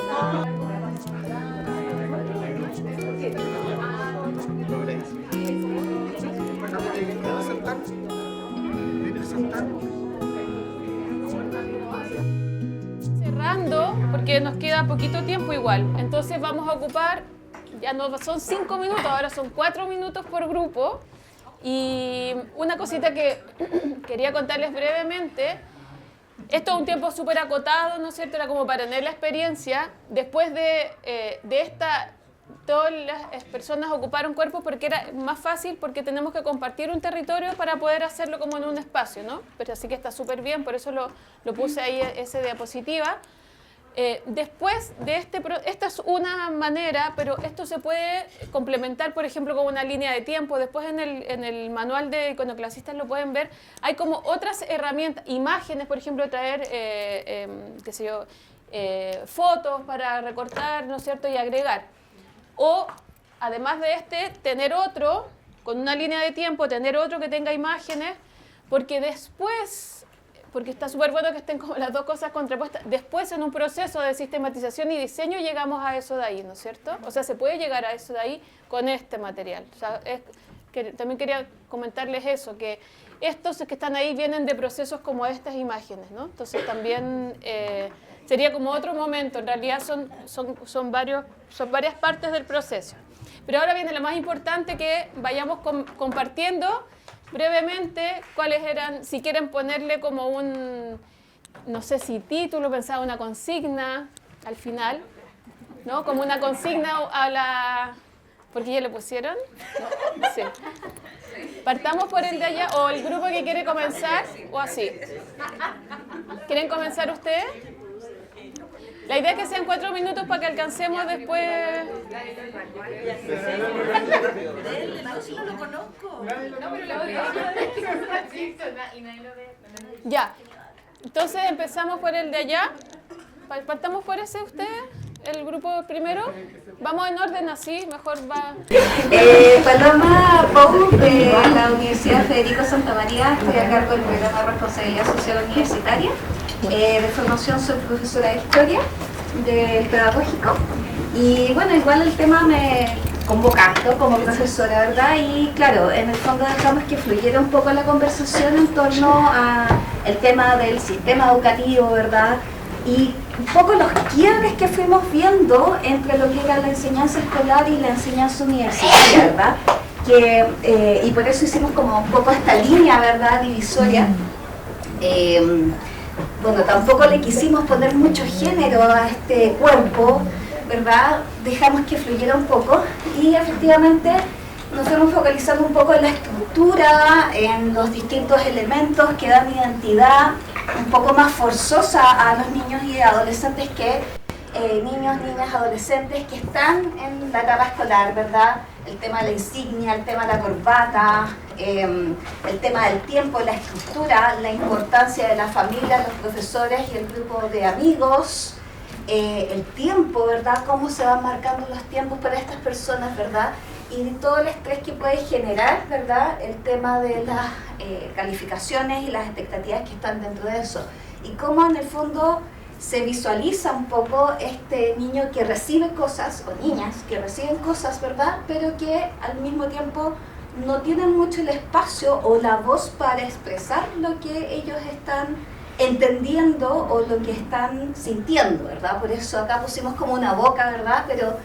Cerrando, porque nos queda poquito tiempo igual. Entonces vamos a ocupar, ya no son 5 minutos, ahora son 4 minutos por grupo. Y una cosita que quería contarles brevemente. Esto es un tiempo súper acotado, ¿no es cierto? Era como para tener la experiencia. Después de esta, todas las personas ocuparon cuerpos porque era más fácil, porque tenemos que compartir un territorio para poder hacerlo como en un espacio, ¿no? Pero así que está súper bien, por eso lo puse ahí, ese diapositiva. Después de esta es una manera, pero esto se puede complementar, por ejemplo, con una línea de tiempo. Después en el manual de iconoclasistas lo pueden ver. Hay como otras herramientas, imágenes, por ejemplo, traer, qué sé yo, fotos para recortar, ¿no es cierto?, y agregar. O, además de tener otro, con una línea de tiempo, tener otro que tenga imágenes, porque después... porque está súper bueno que estén como las dos cosas contrapuestas. Después, en un proceso de sistematización y diseño, llegamos a eso de ahí, ¿no es cierto? O sea, se puede llegar a eso de ahí con este material. O sea, también quería comentarles eso, que estos que están ahí vienen de procesos como estas imágenes, ¿no? Entonces, también sería como otro momento. En realidad, son varias partes del proceso. Pero ahora viene lo más importante, que vayamos compartiendo brevemente cuáles eran, si quieren ponerle como un, no sé si título, pensaba una consigna al final, ¿no? Como una consigna a la... ¿Por qué ya le pusieron? ¿No? Sí. Partamos por el de allá, o el grupo que quiere comenzar, o así. ¿Quieren comenzar ustedes? La idea es que sean 4 minutos para que alcancemos después... No lo conozco. Ya. Entonces empezamos por el de allá. Partamos por ese ustedes, el grupo primero. Vamos en orden así, mejor va. Paloma Pou, de la Universidad Federico Santa María, estoy a cargo del programa de responsabilidad social universitaria. De formación soy profesora de historia, de pedagógico. Y bueno, igual el tema me convocando como profesora, ¿verdad? Y claro, en el fondo dejamos que fluyera un poco la conversación en torno a el tema del sistema educativo, ¿verdad? Y un poco los quiebres que fuimos viendo entre lo que era la enseñanza escolar y la enseñanza universitaria, ¿verdad? Y por eso hicimos como un poco esta línea, ¿verdad?, divisoria. Bueno, tampoco le quisimos poner mucho género a este cuerpo, ¿verdad? Dejamos que fluyera un poco y efectivamente nos fuimos focalizando un poco en la estructura, en los distintos elementos que dan identidad un poco más forzosa a los niños y adolescentes que niños, niñas, adolescentes que están en la etapa escolar, ¿verdad? El tema de la insignia, el tema de la corbata, el tema del tiempo, la estructura, la importancia de la familia, los profesores y el grupo de amigos, el tiempo, ¿verdad? Cómo se van marcando los tiempos para estas personas, ¿verdad? Y todo el estrés que puede generar, ¿verdad? El tema de las calificaciones y las expectativas que están dentro de eso. Y cómo en el fondo se visualiza un poco este niño que recibe cosas, o niñas que reciben cosas, ¿verdad? Pero que al mismo tiempo no tienen mucho el espacio o la voz para expresar lo que ellos están entendiendo o lo que están sintiendo, ¿verdad? Por eso acá pusimos como una boca, ¿verdad? Pero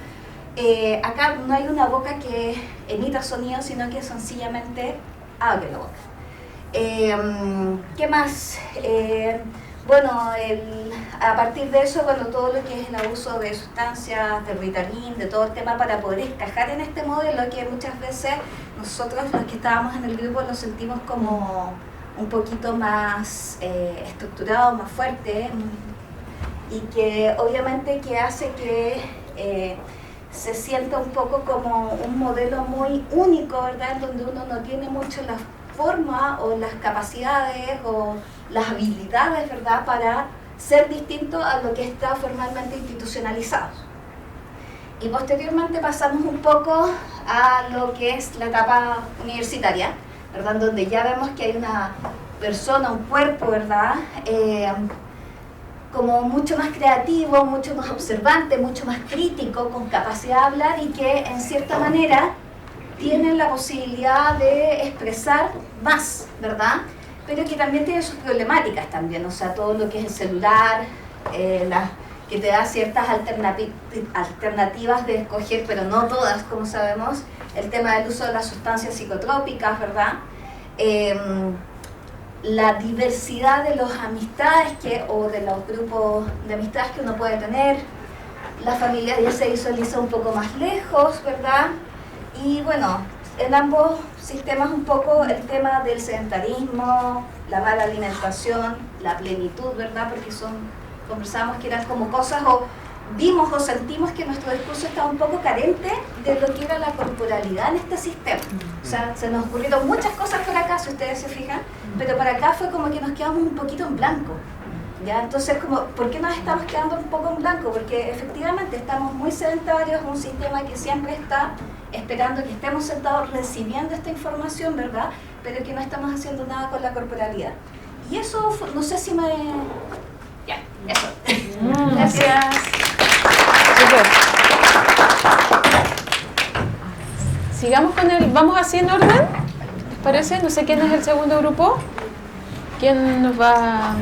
acá no hay una boca que emita sonido, sino que sencillamente abre la boca. ¿Qué más? Bueno, a partir de eso, bueno, todo lo que es el abuso de sustancias, de Ritalin, de todo el tema para poder encajar en este modelo que muchas veces nosotros los que estábamos en el grupo lo sentimos como un poquito más estructurado, más fuerte, y que obviamente que hace que se sienta un poco como un modelo muy único, ¿verdad? En donde uno no tiene mucho la forma o las capacidades o las habilidades, ¿verdad?, para ser distinto a lo que está formalmente institucionalizado. Y posteriormente pasamos un poco a lo que es la etapa universitaria, ¿verdad?, donde ya vemos que hay una persona, un cuerpo, ¿verdad?, como mucho más creativo, mucho más observante, mucho más crítico, con capacidad de hablar y que en cierta manera tienen la posibilidad de expresar más, ¿verdad?, pero que también tiene sus problemáticas también, o sea, todo lo que es el celular, que te da ciertas alternativas de escoger, pero no todas, como sabemos, el tema del uso de las sustancias psicotrópicas, ¿verdad? La diversidad de las amistades o de los grupos de amistades que uno puede tener, la familia ya se visualiza un poco más lejos, ¿verdad? Y bueno, en ambos sistemas un poco el tema del sedentarismo, la mala alimentación, la plenitud, ¿verdad? Porque conversamos que eran como cosas o vimos o sentimos que nuestro discurso estaba un poco carente de lo que era la corporalidad en este sistema. O sea, se nos ocurrieron muchas cosas por acá, si ustedes se fijan, pero para acá fue como que nos quedamos un poquito en blanco. ¿Ya? Entonces, ¿por qué nos estamos quedando un poco en blanco? Porque efectivamente estamos muy sedentarios, un sistema que siempre está esperando que estemos sentados recibiendo esta información, ¿verdad? Pero que no estamos haciendo nada con la corporalidad. Y eso, no sé si me... Ya, eso. Gracias. Super. Sigamos con vamos así en orden, ¿les parece? No sé quién es el segundo grupo. ¿Quién nos va...?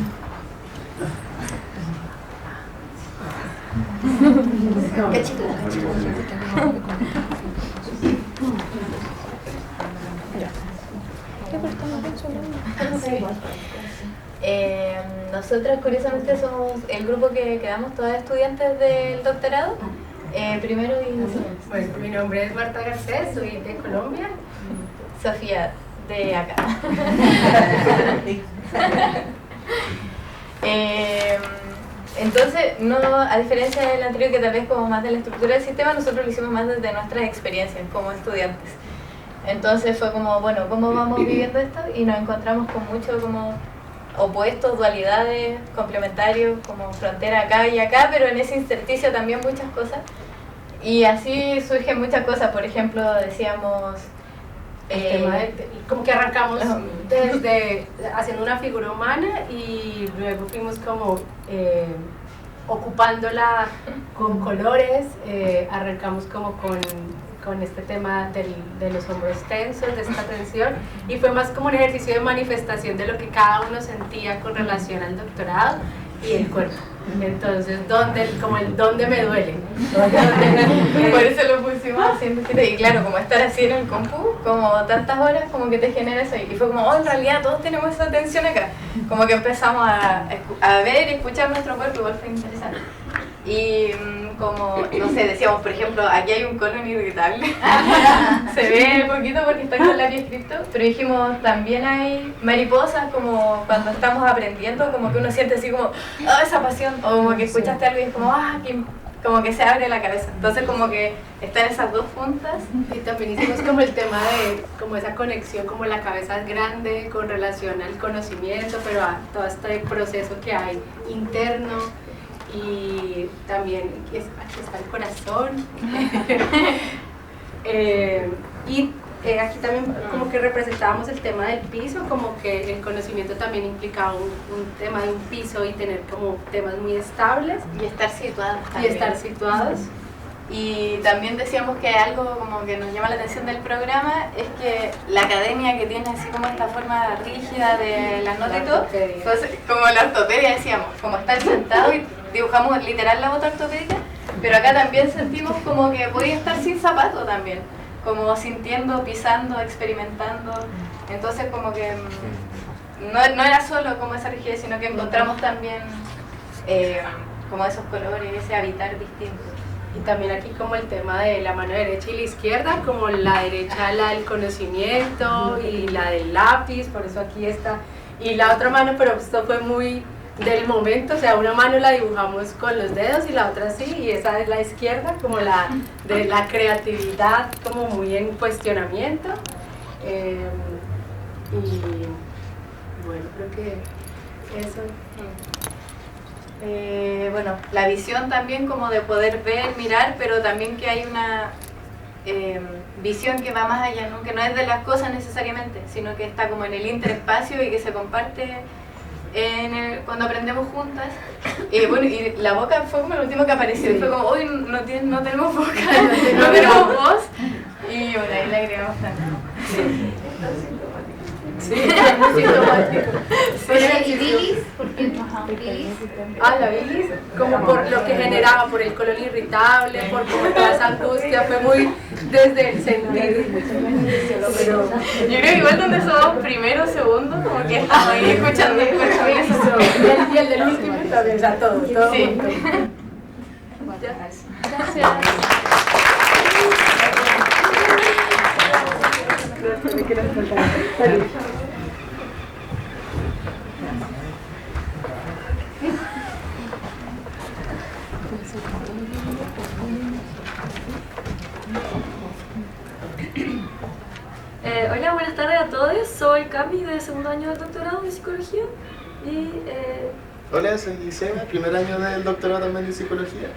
Nosotras curiosamente somos el grupo que quedamos todas estudiantes del doctorado. Primero Bueno, mi nombre es Marta Garcés, soy de Colombia. Sofía, de acá. Entonces, no, a diferencia del anterior, que tal vez como más de la estructura del sistema, nosotros lo hicimos más desde nuestras experiencias como estudiantes. Entonces fue como, bueno, ¿cómo vamos viviendo esto? Y nos encontramos con mucho como opuestos, dualidades, complementarios, como frontera acá y acá, pero en ese intersticio también muchas cosas. Y así surgen muchas cosas, por ejemplo, decíamos... como que arrancamos desde haciendo una figura humana y luego fuimos como ocupándola con colores, arrancamos como con con este tema de los hombros tensos, de esta tensión, y fue más como un ejercicio de manifestación de lo que cada uno sentía con relación al doctorado y el cuerpo. Entonces, ¿dónde me duele? Por eso lo pusimos así, y claro, como estar así en el compu, como tantas horas, como que te genera eso, y fue como, oh, en realidad todos tenemos esa tensión acá, como que empezamos a ver y escuchar nuestro cuerpo, igual fue interesante. Y como, no sé, decíamos, por ejemplo, aquí hay un colon irritable, se ve poquito porque está con la piel cripto, pero dijimos, también hay mariposas, como cuando estamos aprendiendo, como que uno siente así como, oh, esa pasión, o como que escuchaste algo y es como, como que se abre la cabeza. Entonces como que están esas dos puntas. Y también hicimos como el tema de como esa conexión, como la cabeza es grande con relación al conocimiento, pero a todo este proceso que hay interno. Y también aquí está el corazón. Aquí también como que representábamos el tema del piso, como que el conocimiento también implicaba un tema de un piso y tener como temas muy estables. Y estar situados Y también. estar situados. Y también decíamos que algo como que nos llama la atención del programa es que la academia, que tiene así como esta forma rígida de las notas y todo, entonces, como la ortopedia decíamos, como estar sentado y dibujamos literal la bota ortopédica, pero acá también sentimos como que podía estar sin zapato también, como sintiendo, pisando, experimentando. Entonces como que no era solo como esa rigidez, sino que encontramos también como esos colores, ese habitar distinto. Y también aquí como el tema de la mano derecha y la izquierda, como la derecha la del conocimiento y la del lápiz, por eso aquí está. Y la otra mano, pero esto fue muy del momento, o sea, una mano la dibujamos con los dedos y la otra sí, y esa es la izquierda, como la de la creatividad, como muy en cuestionamiento. Y bueno, creo que eso. Bueno, la visión también como de poder ver, mirar, pero también que hay una visión que va más allá, ¿no? Que no es de las cosas necesariamente, sino que está como en el interespacio y que se comparte cuando aprendemos juntas. Bueno, y la boca fue como el último que apareció, y fue como, hoy no tenemos boca, no tenemos voz, y bueno, ahí le agregamos también. Sí, muy sintomático. ¿Y bilis? ¿Por qué no? ¿Bilis? La bilis, como por lo que generaba, por el colon irritable, por como toda esa angustia, fue muy desde el sentir. Pero yo creo que igual donde somos primero, segundo, como que estamos ahí escuchando el cuerpo y eso. Y el del último también, o sea, todo Sí. junto. Gracias. Hola, buenas tardes a todos. Soy Cami, de segundo año del doctorado en psicología. Y hola, soy Seba, primer año del doctorado también en psicología.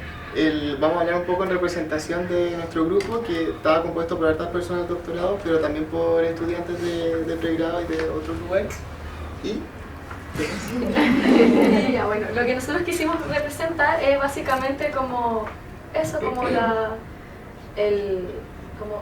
Vamos a hablar un poco en representación de nuestro grupo, que estaba compuesto por hartas personas del doctorado, pero también por estudiantes de pregrado y de otros lugares. ya, bueno, lo que nosotros quisimos representar es básicamente como eso, como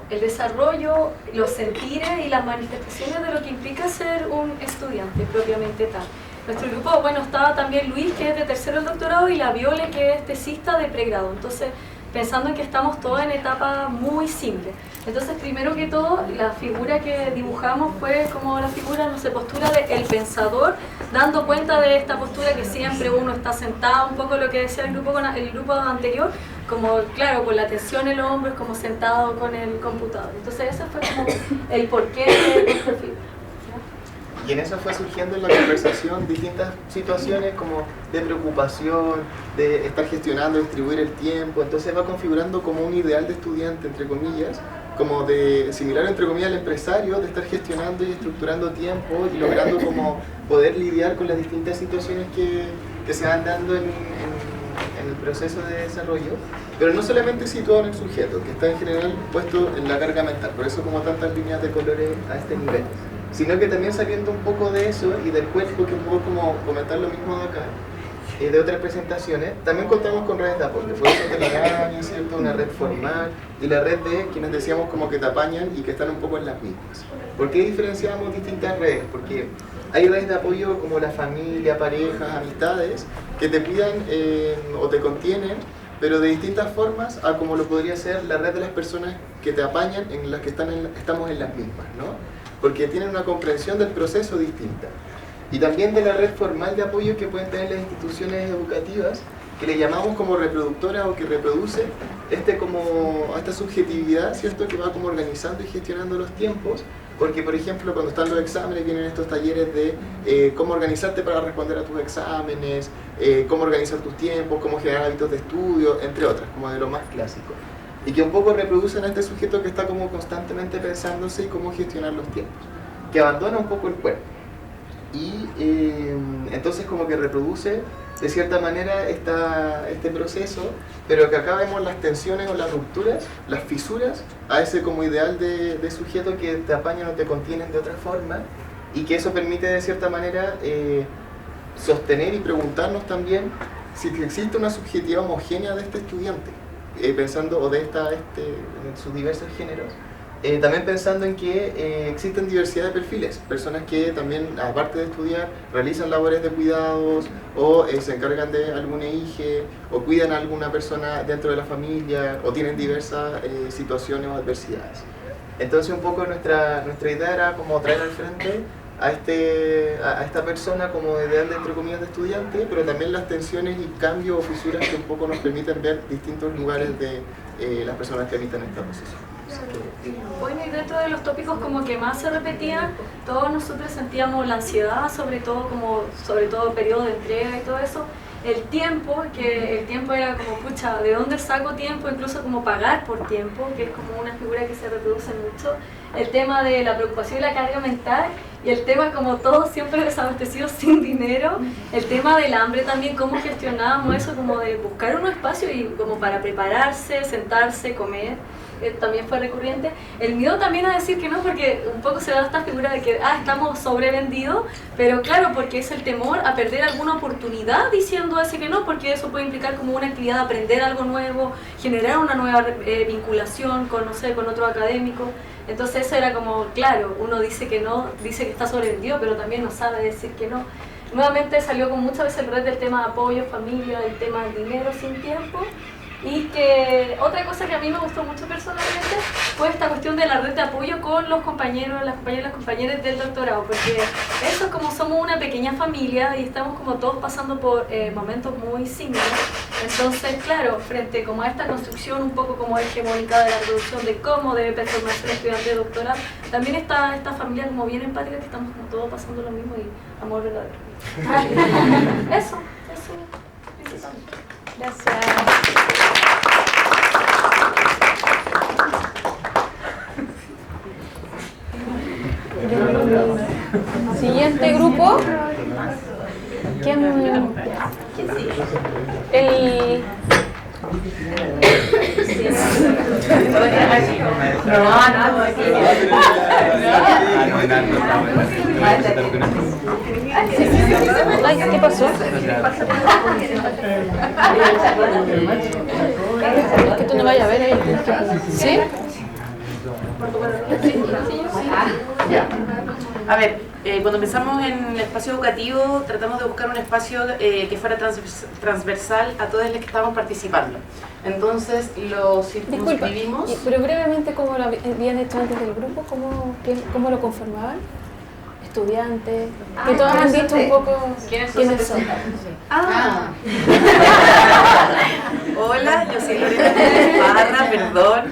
el desarrollo, los sentires y las manifestaciones de lo que implica ser un estudiante propiamente tal. Nuestro grupo, bueno, estaba también Luis, que es de tercero del doctorado, y la Viole, que es tesista de pregrado. Entonces, pensando en que estamos todos en etapa muy simple. Entonces, primero que todo, la figura que dibujamos fue como la figura, no sé, postura del pensador, dando cuenta de esta postura que siempre uno está sentado, un poco lo que decía el grupo anterior, como, claro, con la tensión en los hombros, como sentado con el computador. Entonces, ese fue como el porqué de esta figura. Y en eso fue surgiendo en la conversación distintas situaciones como de preocupación, de estar gestionando, distribuir el tiempo. Entonces va configurando como un ideal de estudiante, entre comillas, como de similar, entre comillas, al empresario, de estar gestionando y estructurando tiempo y logrando como poder lidiar con las distintas situaciones que se van dando en el proceso de desarrollo, pero no solamente situado en el sujeto, que está en general puesto en la carga mental, por eso como tantas líneas de colores a este nivel, sino que también saliendo un poco de eso y del cuerpo, que un poco como comentar lo mismo de acá, de otras presentaciones, también contamos con redes de apoyo. Por eso te la araña, ¿cierto? Una red formal y la red de quienes decíamos como que te apañan y que están un poco en las mismas. ¿Por qué diferenciamos distintas redes? Porque hay redes de apoyo como la familia, parejas, amistades, que te cuidan o te contienen, pero de distintas formas a como lo podría ser la red de las personas que te apañan, en las que estamos en las mismas, ¿no? Porque tienen una comprensión del proceso distinta. Y también de la red formal de apoyo que pueden tener las instituciones educativas, que le llamamos como reproductora o que reproduce esta subjetividad, ¿cierto? Que va como organizando y gestionando los tiempos, porque por ejemplo cuando están los exámenes vienen estos talleres de cómo organizarte para responder a tus exámenes, cómo organizar tus tiempos, cómo generar hábitos de estudio, entre otras, como de lo más clásico. Y que un poco reproducen a este sujeto que está como constantemente pensándose y cómo gestionar los tiempos, que abandona un poco el cuerpo. Y entonces como que reproduce de cierta manera este proceso, pero que acá vemos las tensiones o las rupturas, las fisuras, a ese como ideal de sujeto que te apañan o te contienen de otra forma, y que eso permite de cierta manera sostener y preguntarnos también si existe una subjetividad homogénea de este estudiante, pensando, o de en sus diversos géneros. También pensando en que existen diversidad de perfiles, personas que también, aparte de estudiar, realizan labores de cuidados o se encargan de alguna hija o cuidan a alguna persona dentro de la familia o tienen diversas situaciones o adversidades. Entonces un poco nuestra idea era como traer al frente a esta persona como ideal de, entre comillas, de estudiante, pero también las tensiones y cambios o fisuras que un poco nos permiten ver distintos lugares de las personas que habitan esta posición. Bueno, y dentro de los tópicos como que más se repetían, todos nosotros sentíamos la ansiedad, sobre todo periodo de entrega y todo eso, el tiempo, que el tiempo era como, pucha, ¿de dónde saco tiempo? Incluso como pagar por tiempo, que es como una figura que se reproduce mucho, el tema de la preocupación y la carga mental, y el tema como todos siempre desabastecidos sin dinero, el tema del hambre también, cómo gestionábamos eso, como de buscar un espacio y como para prepararse, sentarse, comer. También fue recurrente. El miedo también a decir que no, porque un poco se da esta figura de que estamos sobrevendidos, pero claro, porque es el temor a perder alguna oportunidad diciendo así que no, porque eso puede implicar como una actividad de aprender algo nuevo, generar una nueva vinculación con, no sé, con otro académico. Entonces eso era como, claro, uno dice que no, dice que está sobrevendido, pero también no sabe decir que no. Nuevamente salió con muchas veces el red del tema de apoyo, familia, el tema del dinero sin tiempo. Y que otra cosa que a mí me gustó mucho personalmente fue esta cuestión de la red de apoyo con los compañeros, las compañeras del doctorado, porque eso es como somos una pequeña familia y estamos como todos pasando por momentos muy similares. Entonces, claro, frente como a esta construcción un poco como hegemónica de la producción de cómo debe performarse el estudiante de doctorado, también está esta familia como bien empática que estamos como todos pasando lo mismo y amor verdadero. Eso. Gracias. Siguiente grupo. ¿Quién? El... Ay, ¿qué pasó? Que tú no vayas a ver ahí. ¿Sí? A ver, cuando empezamos en el espacio educativo tratamos de buscar un espacio que fuera transversal a todos los que estábamos participando. Entonces lo circunscribimos. Pero brevemente, ¿cómo lo habían hecho antes del grupo? ¿Cómo lo conformaban? Estudiantes, que todos han dicho un poco quiénes son. Hola, yo soy Lorena Parra, perdón.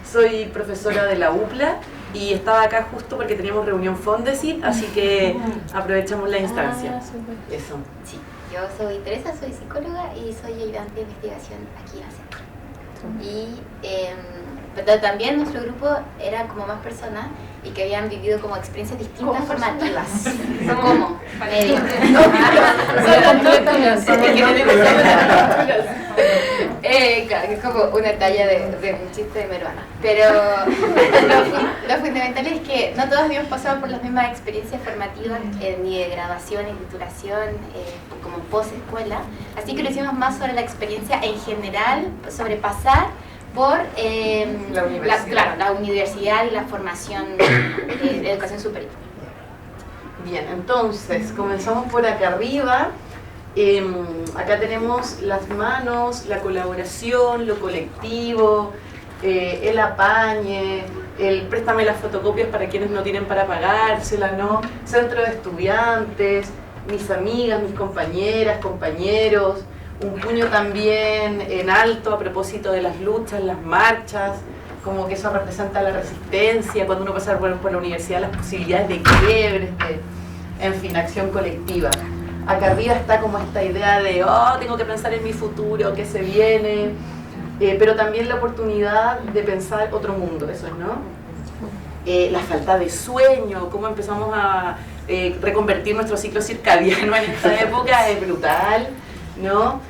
Soy profesora de la UPLA y estaba acá justo porque teníamos reunión Fondesit, así que aprovechamos la instancia. Eso. Sí, yo soy Teresa, soy psicóloga y soy ayudante de investigación aquí en el centro. Y pero también nuestro grupo era como más personas y que habían vivido como experiencias distintas formativas. ¿Cómo? Medio. Claro, que es como una talla de un chiste de Meruana. Pero lo fundamental es que no todos habíamos pasado por las mismas experiencias formativas, ni de graduación, ni de titulación, como post-escuela. Así que lo hicimos más sobre la experiencia en general, sobre pasar por la universidad y la formación de educación superior. Bien, entonces comenzamos por acá arriba. Acá tenemos las manos, la colaboración, lo colectivo, el apañe, el préstame las fotocopias para quienes no tienen para pagárselas, ¿no? Centro de estudiantes, mis amigas, mis compañeras, compañeros, un puño también en alto a propósito de las luchas, las marchas, como que eso representa la resistencia, cuando uno pasa por la universidad, las posibilidades de quiebres, en fin, acción colectiva. Acá arriba está como esta idea de, tengo que pensar en mi futuro, qué se viene, pero también la oportunidad de pensar otro mundo, eso es, ¿no? La falta de sueño, cómo empezamos a reconvertir nuestro ciclo circadiano en esta época es brutal, ¿no?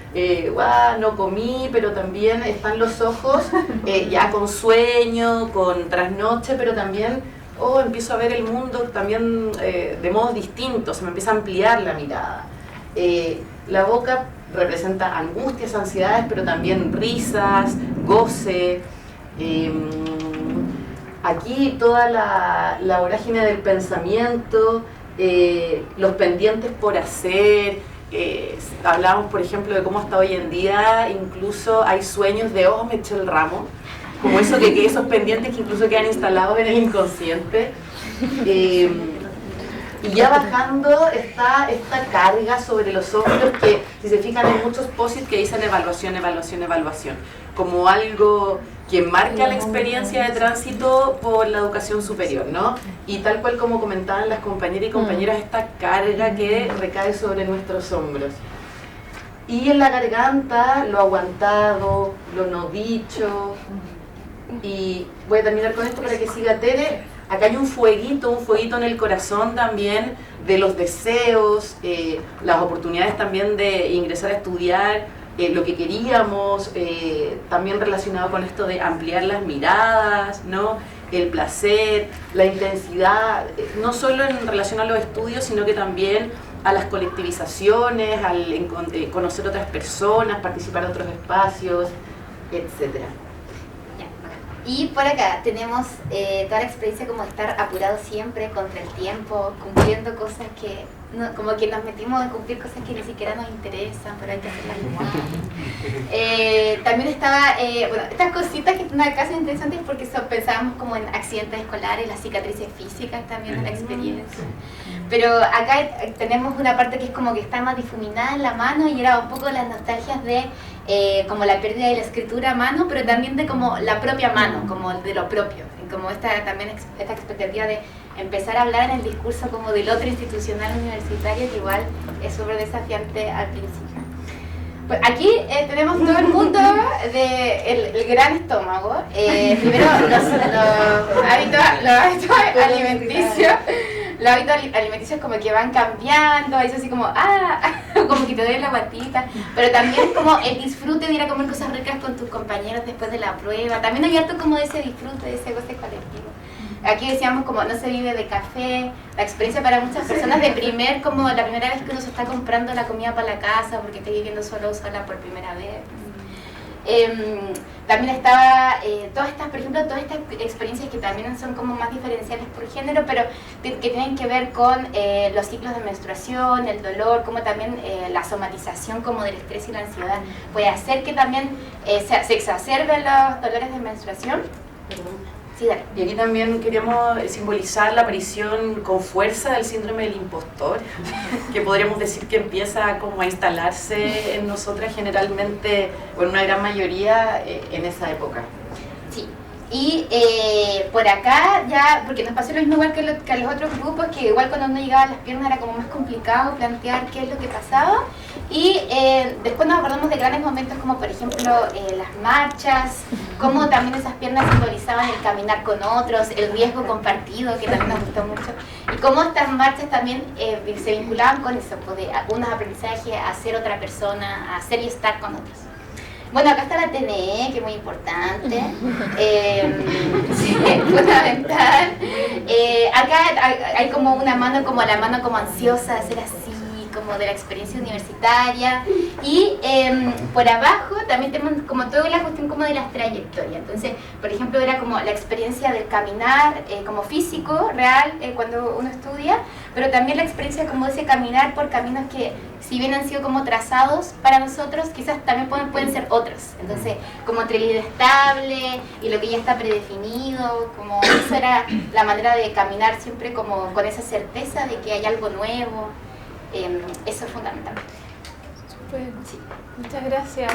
No comí, pero también están los ojos ya con sueño, con trasnoche, pero también empiezo a ver el mundo también de modos distintos, se me empieza a ampliar la mirada. La boca representa angustias, ansiedades, pero también risas, goce. Aquí toda la vorágine del pensamiento, los pendientes por hacer. Hablamos, por ejemplo, de cómo hasta hoy en día incluso hay sueños de, me eché el ramo. Como eso que esos pendientes que incluso quedan instalados en el inconsciente. Y ya bajando está esta carga sobre los hombros que, si se fijan, hay muchos posits que dicen evaluación, evaluación, evaluación, como algo que marca la experiencia de tránsito por la educación superior, ¿no? Y tal cual como comentaban las compañeras y compañeras, esta carga que recae sobre nuestros hombros. Y en la garganta, lo aguantado, lo no dicho. Y voy a terminar con esto para que siga Tere. Acá hay un fueguito en el corazón también de los deseos, las oportunidades también de ingresar a estudiar, lo que queríamos, también relacionado con esto de ampliar las miradas, ¿no? El placer, la intensidad, no solo en relación a los estudios, sino que también a las colectivizaciones, al conocer otras personas, participar de otros espacios, etcétera. Y por acá tenemos toda la experiencia como estar apurado siempre contra el tiempo, cumpliendo cosas que, como que nos metimos a cumplir cosas que ni siquiera nos interesan, pero hay que hacerlas igual. También estaba, estas cositas que están acá son interesantes porque pensábamos como en accidentes escolares, las cicatrices físicas también de la experiencia. Pero acá tenemos una parte que es como que está más difuminada en la mano y era un poco las nostalgias de como la pérdida de la escritura a mano, pero también de como la propia mano, como de lo propio, como esta expectativa de empezar a hablar en el discurso como del otro institucional universitario, que igual es súper desafiante al principio. Pues aquí tenemos todo el mundo del gran estómago. Primero los hábitos alimenticios. Los hábitos alimenticios como que van cambiando, es así como, como que te duele la guatita, pero también como el disfrute de ir a comer cosas ricas con tus compañeros después de la prueba, también hay harto como de ese disfrute, de ese goce colectivo. Aquí decíamos como no se vive de café, la experiencia para muchas personas de como la primera vez que uno se está comprando la comida para la casa porque está viviendo solo o sola por primera vez. También estaba por ejemplo, todas estas experiencias que también son como más diferenciales por género, pero que tienen que ver con los ciclos de menstruación, el dolor, como también la somatización como del estrés y la ansiedad puede hacer que también se exacerben los dolores de menstruación. Sí, dale. Y aquí también queríamos simbolizar la aparición con fuerza del síndrome del impostor, que podríamos decir que empieza como a instalarse en nosotras generalmente, o en una gran mayoría, en esa época. Sí. Y por acá ya, porque nos pasó lo mismo igual que a los otros grupos, que igual cuando uno llegaba a las piernas era como más complicado plantear qué es lo que pasaba. Y después nos acordamos de grandes momentos como por ejemplo las marchas, cómo también esas piernas simbolizaban el caminar con otros, el riesgo compartido, que también nos gustó mucho, y cómo estas marchas también se vinculaban con eso, pues, de algunos aprendizajes a ser otra persona, a ser y estar con otros. Bueno, acá está la TNE, que es muy importante, sí, es fundamental. Acá hay como una mano, como la mano como ansiosa de hacer así, como de la experiencia universitaria. Y por abajo también tenemos como toda la cuestión como de las trayectorias. Entonces, por ejemplo, era como la experiencia del caminar como físico, real, cuando uno estudia, pero también la experiencia como ese caminar por caminos que, si bien han sido como trazados para nosotros, quizás también pueden ser otros. Entonces, como entre el estable y lo que ya está predefinido, como eso era la manera de caminar siempre como con esa certeza de que hay algo nuevo. Eso es fundamental. Super. Sí. Muchas gracias.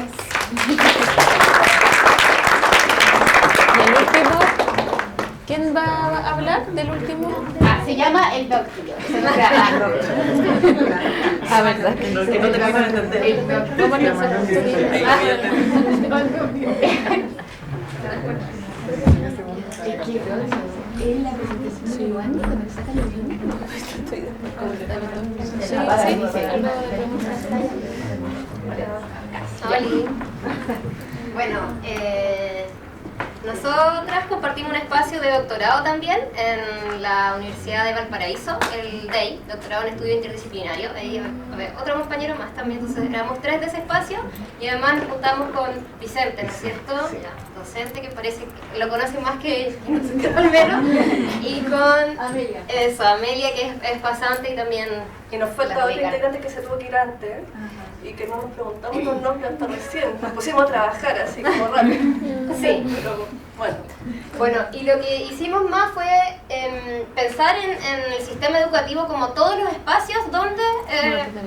Y el último, ¿quién va a hablar del último? Se llama el doctor. Verdad. Que no te van a entender. ¿Cómo no ¿Es la presentación de Iván cuando saca los Bueno, nosotras compartimos un espacio de doctorado también en la Universidad de Valparaíso, el DEI, doctorado en estudio interdisciplinario. Ahí, otro compañero más también, entonces éramos 3 de ese espacio y además nos juntamos con Vicente, ¿no es cierto? Sí. Docente que parece que lo conoce más que nosotros al menos, y con Amelia. Eso, Amelia, que es pasante y también... Y nos falta otro integrante que se tuvo que ir antes. Y que no nos preguntamos los nombres hasta recién. Nos pusimos a trabajar así como rápido. Sí. Pero bueno. Bueno, y lo que hicimos más fue pensar en el sistema educativo como todos los espacios donde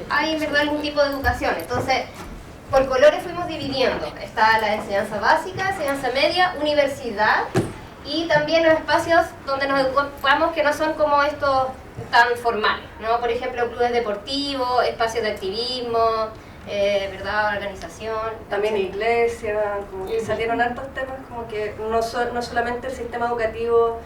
hay en verdad algún tipo de educación. Entonces, por colores fuimos dividiendo. Está la enseñanza básica, enseñanza media, universidad y también los espacios donde nos educamos que no son como estos tan formales, ¿no? Por ejemplo, clubes deportivos, espacios de activismo, ¿verdad? Organización. También iglesia, como que salieron hartos temas como que no solamente el sistema educativo,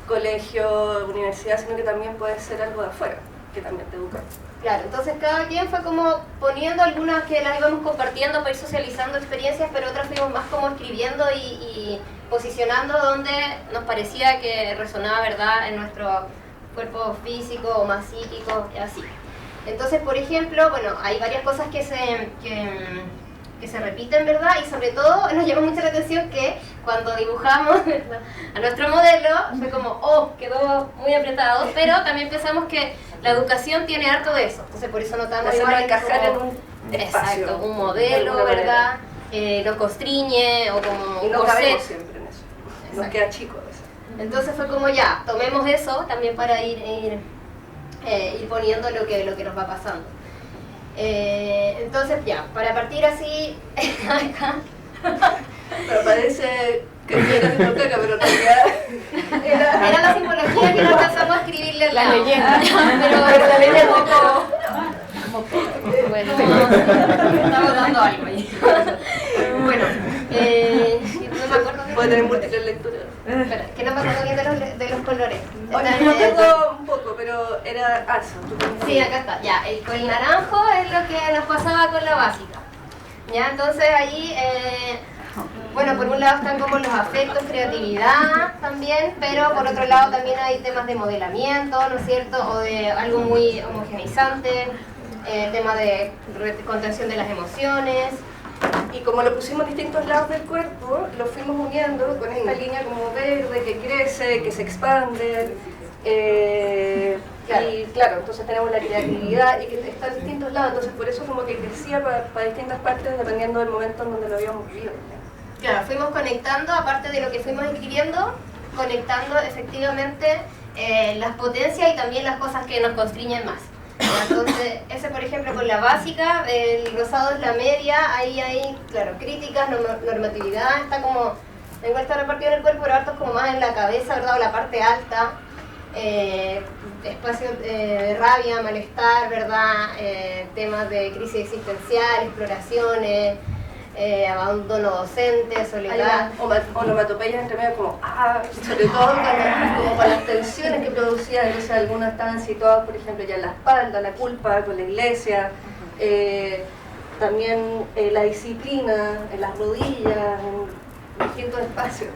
colegio, universidad, sino que también puede ser algo de afuera, que también te educa. Claro, entonces cada quien fue como poniendo algunas que las íbamos compartiendo para ir socializando experiencias, pero otras fuimos más como escribiendo y posicionando donde nos parecía que resonaba, ¿verdad?, en nuestro cuerpo físico o más psíquico y así. Entonces, por ejemplo, bueno, hay varias cosas que se repiten, ¿verdad? Y sobre todo nos llamó mucho la atención que cuando dibujamos a nuestro modelo fue como, oh, quedó muy apretado, pero también pensamos que la educación tiene harto de eso. Entonces, por eso notamos hacerlo encajar en un espacio. Exacto, un modelo, ¿verdad? Nos constriñe o como un corset. Siempre en eso. Nos queda chico eso. Entonces fue como ya, tomemos eso también para ir poniendo lo que nos va pasando. Entonces ya, para partir así, acá. Pero parece que era haciendo caca, pero en realidad era la simbología que no alcanzamos a escribirle la leyenda. Pero la leyenda bueno, estamos dando algo ahí. Bueno, no me acuerdo bien. Puede tener múltiples lecturas. Espera, que no me acuerdo bien de los colores. Oye, me acuerdo un poco, pero era eso. Sí, acá está. Ya, el naranjo es lo que nos pasaba con la básica. Ya, entonces ahí, bueno, por un lado están como los afectos, creatividad también, pero por otro lado también hay temas de modelamiento, ¿no es cierto? O de algo muy homogeneizante, tema de contención de las emociones. Y como lo pusimos en distintos lados del cuerpo, lo fuimos uniendo con esta línea como verde que crece, que se expande. Claro. Y claro, entonces tenemos la creatividad y que está en distintos lados, entonces por eso como que crecía para distintas partes dependiendo del momento en donde lo habíamos vivido. Claro, fuimos conectando, aparte de lo que fuimos escribiendo, conectando efectivamente las potencias y también las cosas que nos constriñen más. Entonces, ese por ejemplo con la básica, el rosado es la media, ahí hay, claro, críticas, normatividad, está como, igual está repartido en el cuerpo, pero harto es como más en la cabeza, ¿verdad? O la parte alta, espacio de rabia, malestar, ¿verdad? Temas de crisis existencial, exploraciones, abandono docente, soledad. Onomatopeyas entre medio como, sobre todo como con las tensiones que producían, entonces algunas estaban situadas, por ejemplo, ya en la espalda, la culpa con la iglesia, también la disciplina, en las rodillas, en distintos espacios.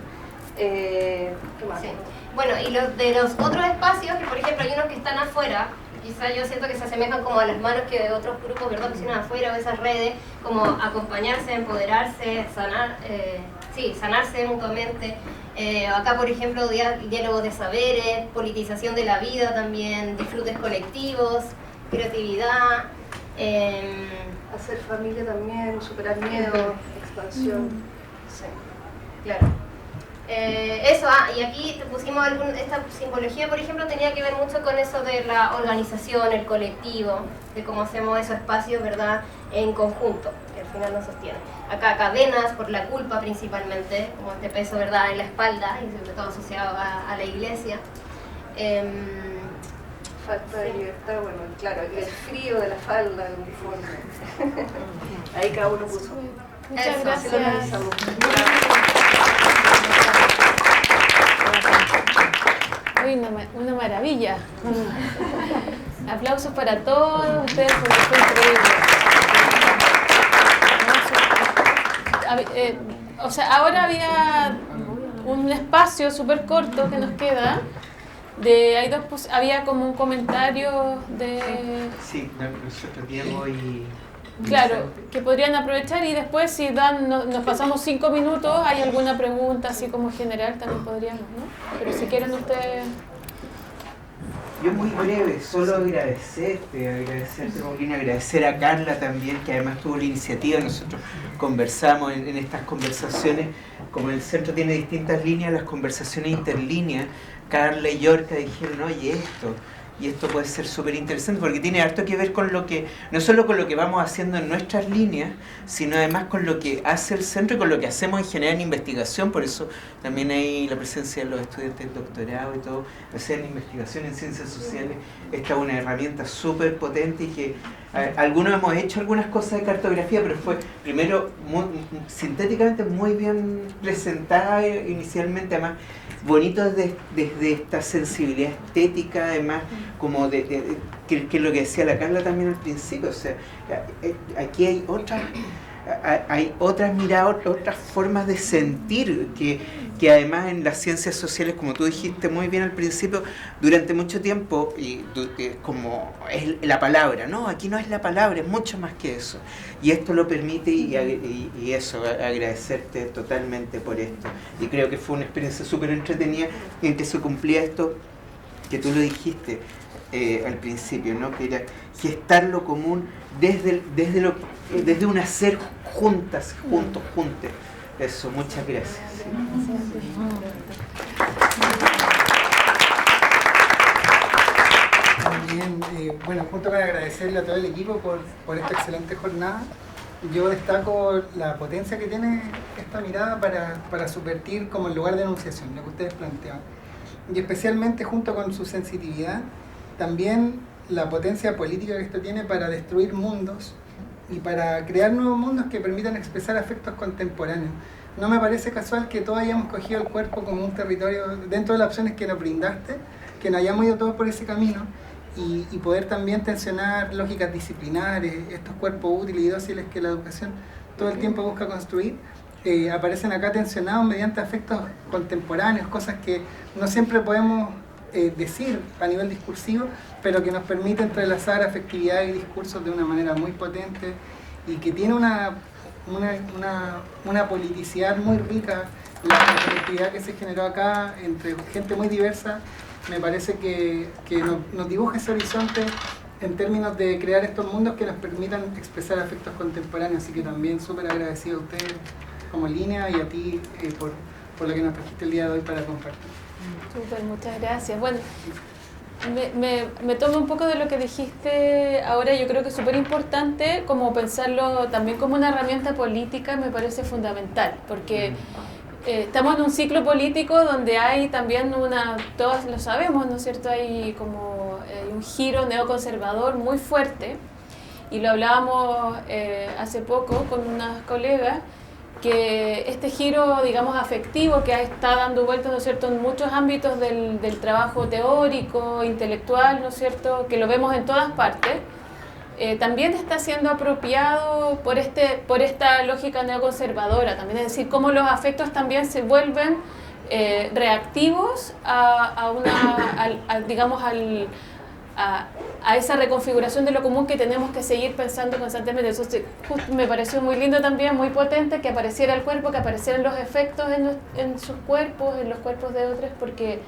¿Qué más? Sí. Bueno, y de los otros espacios, que por ejemplo hay unos que están afuera, quizá yo siento que se asemejan como a las manos que de otros grupos, ¿verdad?, funcionan afuera, o esas redes, como acompañarse, empoderarse, sanarse mutuamente. Acá, por ejemplo, diálogos de saberes, politización de la vida también, disfrutes colectivos, creatividad. Hacer familia también, superar miedo, expansión. Sí, claro. Eso, y aquí te pusimos esta simbología, por ejemplo, tenía que ver mucho con eso de la organización, el colectivo, de cómo hacemos esos espacios, ¿verdad?, en conjunto, que al final nos sostiene. Acá cadenas por la culpa principalmente, como este peso, ¿verdad?, en la espalda, y sobre todo asociado a la iglesia. Falta de libertad, bueno, claro, el frío de la falda, el uniforme. Ahí cada uno puso. Muchas gracias. Uy, una maravilla. Aplausos para todos ustedes porque fue increíble. O sea, ahora había un espacio súper corto que nos queda. Había como un comentario de... Sí, nosotros Diego y... Claro, que podrían aprovechar y después si nos pasamos 5 minutos, hay alguna pregunta así como general también podríamos, ¿no? Pero si quieren ustedes... Yo muy breve, solo agradecerte Paulina, agradecer a Carla también, que además tuvo la iniciativa. Nosotros conversamos en estas conversaciones, como el centro tiene distintas líneas, las conversaciones interlíneas, Carla y Yorka dijeron, oye, esto puede ser súper interesante porque tiene harto que ver con lo que, no solo con lo que vamos haciendo en nuestras líneas, sino además con lo que hace el centro y con lo que hacemos en general en investigación. Por eso también hay la presencia de los estudiantes de doctorado y todo, hacer investigación en ciencias sociales. Esta es una herramienta súper potente y que algunos hemos hecho algunas cosas de cartografía, pero fue primero sintéticamente muy bien presentada inicialmente, además bonito desde esta sensibilidad estética, además como que es lo que decía la Carla también al principio. O sea, aquí hay otras miradas, otras formas de sentir que además en las ciencias sociales, como tú dijiste muy bien al principio, durante mucho tiempo, como es la palabra, no, aquí no es la palabra, es mucho más que eso. Y esto lo permite y eso, agradecerte totalmente por esto. Y creo que fue una experiencia súper entretenida en que se cumplía esto, que tú lo dijiste al principio, ¿no? Que era gestar lo común desde un hacer juntos. Eso, muchas gracias. También, bueno, junto con agradecerle a todo el equipo por esta excelente jornada, yo destaco la potencia que tiene esta mirada para subvertir como el lugar de enunciación, lo que ustedes planteaban. Y especialmente junto con su sensitividad, también la potencia política que esto tiene para destruir mundos y para crear nuevos mundos que permitan expresar afectos contemporáneos. No me parece casual que todos hayamos cogido el cuerpo como un territorio, dentro de las opciones que nos brindaste, que nos hayamos ido todos por ese camino y poder también tensionar lógicas disciplinares, estos cuerpos útiles y dóciles que la educación todo el tiempo busca construir, aparecen acá tensionados mediante afectos contemporáneos, cosas que no siempre podemos decir a nivel discursivo, pero que nos permite entrelazar afectividad y discursos de una manera muy potente y que tiene una politicidad muy rica. La conectividad que se generó acá entre gente muy diversa me parece que nos dibuja ese horizonte en términos de crear estos mundos que nos permitan expresar afectos contemporáneos. Así que también súper agradecido a ustedes como línea y a ti por lo que nos trajiste el día de hoy para compartir. Súper, muchas gracias. Bueno, me tomo un poco de lo que dijiste ahora. Yo creo que es súper importante como pensarlo también como una herramienta política, me parece fundamental, porque estamos en un ciclo político donde hay también todos lo sabemos, ¿no es cierto? Hay como un giro neoconservador muy fuerte, y lo hablábamos hace poco con unas colegas, que este giro, digamos, afectivo que está dando vueltas, ¿no es cierto?, en muchos ámbitos del trabajo teórico, intelectual, ¿no es cierto?, que lo vemos en todas partes, también está siendo apropiado por esta lógica neoconservadora, también, es decir, cómo los afectos también se vuelven reactivos a esa reconfiguración de lo común que tenemos que seguir pensando constantemente. Eso me pareció muy lindo también, muy potente, que apareciera el cuerpo, que aparecieran los efectos en sus cuerpos, en los cuerpos de otros, porque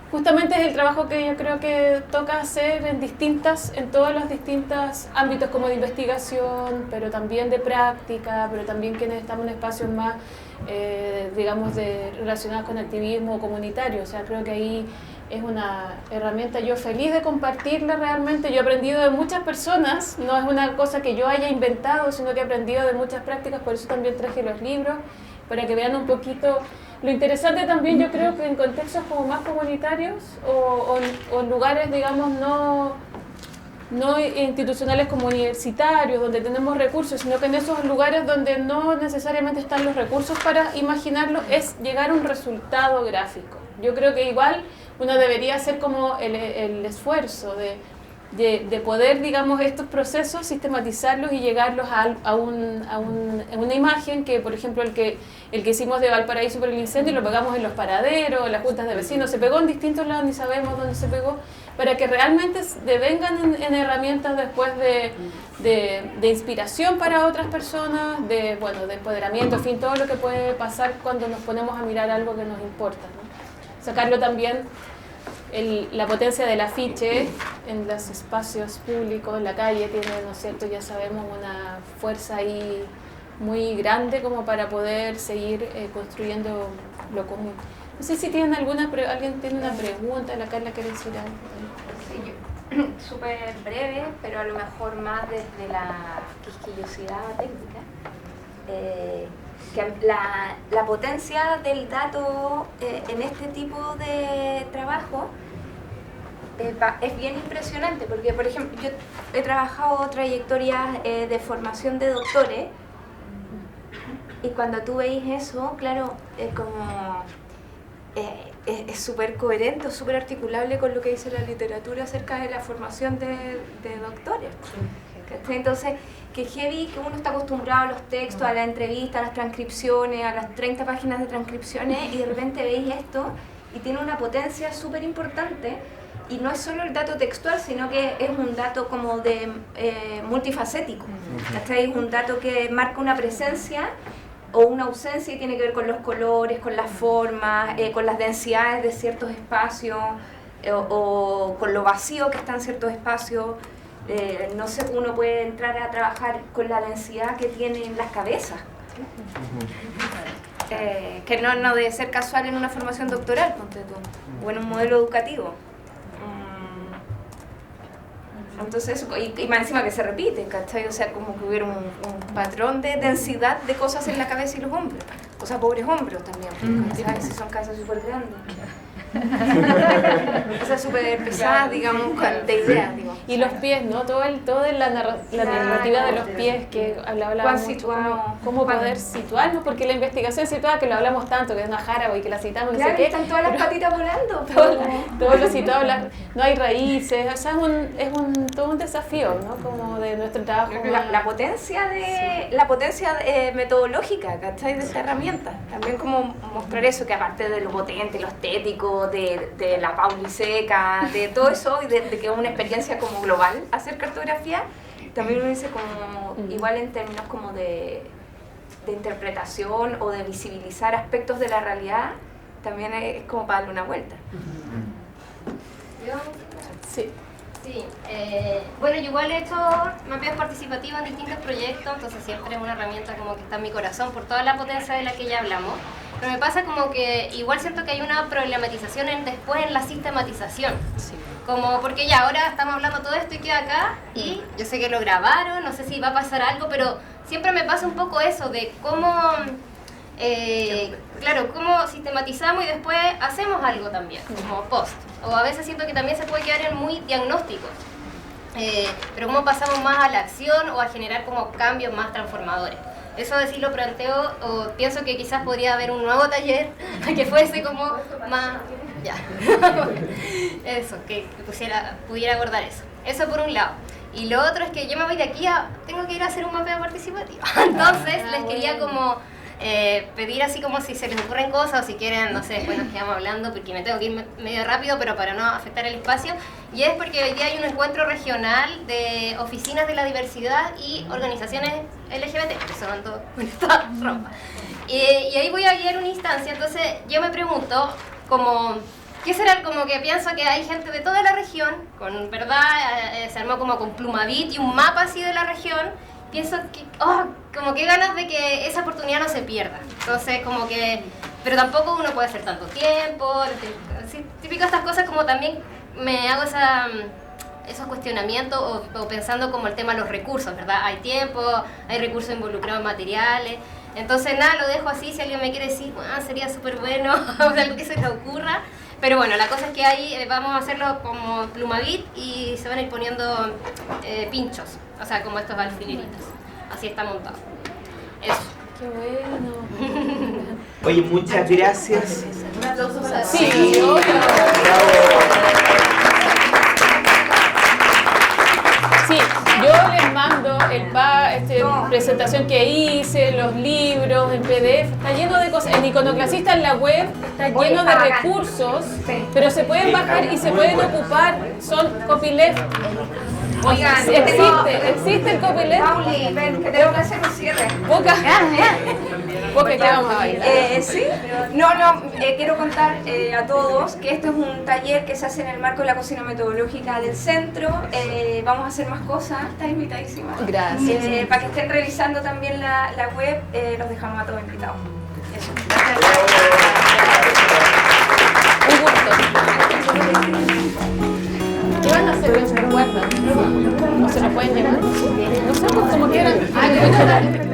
justamente es el trabajo que yo creo que toca hacer en todos los distintos ámbitos, como de investigación, pero también de práctica, pero también quienes estamos en espacios más, relacionados con activismo comunitario. O sea, creo que ahí es una herramienta yo feliz de compartirla realmente. Yo he aprendido de muchas personas, no es una cosa que yo haya inventado, sino que he aprendido de muchas prácticas, por eso también traje los libros, para que vean un poquito. Lo interesante también, yo creo que en contextos como más comunitarios o en lugares, digamos, no institucionales como universitarios, donde tenemos recursos, sino que en esos lugares donde no necesariamente están los recursos para imaginarlo, es llegar a un resultado gráfico. Yo creo que igual uno debería hacer como el esfuerzo de poder, digamos, estos procesos, sistematizarlos y llegarlos a una imagen que, por ejemplo, el que hicimos de Valparaíso por el incendio, lo pegamos en los paraderos, en las juntas de vecinos, se pegó en distintos lados, ni sabemos dónde se pegó, para que realmente devengan en herramientas después de inspiración para otras personas, de empoderamiento, en fin, todo lo que puede pasar cuando nos ponemos a mirar algo que nos importa, ¿no? Sacarlo también, la potencia del afiche en los espacios públicos, en la calle, tiene, ¿no es cierto?, ya sabemos, una fuerza ahí muy grande como para poder seguir construyendo lo común. No sé si tienen alguien tiene una pregunta, la Carla quiere decir algo. Sí, súper breve, pero a lo mejor más desde la quisquillosidad técnica. Que la potencia del dato en este tipo de trabajo es bien impresionante, porque, por ejemplo, yo he trabajado trayectorias de formación de doctores, y cuando tú veis eso, claro, es como... es súper coherente, súper articulable con lo que dice la literatura acerca de la formación de doctores. Entonces, que heavy que uno está acostumbrado a los textos, a la entrevista, a las transcripciones, a las 30 páginas de transcripciones, y de repente veis esto y tiene una potencia súper importante, y no es solo el dato textual, sino que es un dato como de multifacético. Es un dato que marca una presencia o una ausencia y tiene que ver con los colores, con las formas, con las densidades de ciertos espacios, o con lo vacío que está en ciertos espacios. No sé, uno puede entrar a trabajar con la densidad que tienen las cabezas, que no debe ser casual en una formación doctoral, ponte tú, o en un modelo educativo. Entonces, y más encima que se repite, ¿cachai? O sea, como que hubiera un patrón de densidad de cosas en la cabeza y los hombros. O sea, pobres hombros también, ¿sabes? Si son cabezas súper grandes. O sea, súper pesadas, digamos, de ideas, digo. Y los pies, ¿no? Toda la narrativa de los pies que hablaba mucho, cómo poder situarnos, porque la investigación situada, que lo hablamos tanto, que es una jarabe y que la citamos, claro, no sé qué. Están todas las patitas volando. Todo lo citado, no hay raíces, o sea, es todo un desafío, ¿no? Como de nuestro trabajo. La potencia metodológica, ¿cachai? De esta herramienta. También como mostrar eso, que aparte de lo potente, lo estético, de la pauliseca, de todo eso, y de que es una experiencia como global hacer cartografía, también uno dice como, igual en términos como de interpretación o de visibilizar aspectos de la realidad, también es como para darle una vuelta. Sí. Sí, bueno, yo igual he hecho mapeos participativos en distintos proyectos, entonces siempre es una herramienta como que está en mi corazón por toda la potencia de la que ya hablamos. Pero me pasa como que igual siento que hay una problematización después en la sistematización. Sí. Como porque ya ahora estamos hablando todo esto y queda acá, y yo sé que lo grabaron, no sé si va a pasar algo, pero siempre me pasa un poco eso de cómo, claro, cómo sistematizamos y después hacemos algo también, como post. O a veces siento que también se puede quedar en muy diagnóstico. Pero cómo pasamos más a la acción o a generar como cambios más transformadores. Eso de sí lo planteo, o pienso que quizás podría haber un nuevo taller que fuese como más... Ya. Eso, que pudiera abordar eso. Eso por un lado. Y lo otro es que yo me voy de aquí tengo que ir a hacer un mapeo participativo. Entonces les quería como pedir así como si se les ocurren cosas o si quieren, no sé, después nos quedamos hablando porque me tengo que ir medio rápido, pero para no afectar el espacio. Y es porque hoy día hay un encuentro regional de oficinas de la diversidad y organizaciones LGBT, que son todos con esta ropa. Y ahí voy a guiar una instancia, entonces yo me pregunto como... ¿Qué será? Como que pienso que hay gente de toda la región, con verdad, se armó como con Plumavit y un mapa así de la región. Pienso que, como que ganas de que esa oportunidad no se pierda. Entonces, como que, pero tampoco uno puede hacer tanto tiempo, típico estas cosas, como también me hago esos cuestionamientos o pensando como el tema de los recursos, ¿verdad? Hay tiempo, hay recursos involucrados, materiales. Entonces, nada, lo dejo así, si alguien me quiere decir, sería súper bueno, o algo que se le ocurra. Pero bueno, la cosa es que ahí vamos a hacerlo como Plumavit y se van a ir poniendo pinchos, o sea, como estos alfileritos. Así está montado. Eso. Qué bueno. Oye, muchas gracias. Un aplauso para ti. Sí, sí, yo les mando presentación que hice, los libros, el PDF, está lleno de cosas. En Iconoclasista en la web está lleno de recursos, pero se pueden bajar y se pueden ocupar, son copyleft. Oigan, ¿Existe el copyleft? Pauli, ven, que tengo que hacer un cierre. Boca, ¿qué vamos a bailar? ¿Sí? No, quiero contar a todos que esto es un taller que se hace en el marco de la cocina metodológica del centro. Vamos a hacer más cosas, está invitadísima. Gracias. Para que estén revisando también la web, los dejamos a todos invitados. Eso. Un gusto. ¿Qué van a hacer con sus recuerdos? ¿O se lo pueden llevar? No sé, como quieran.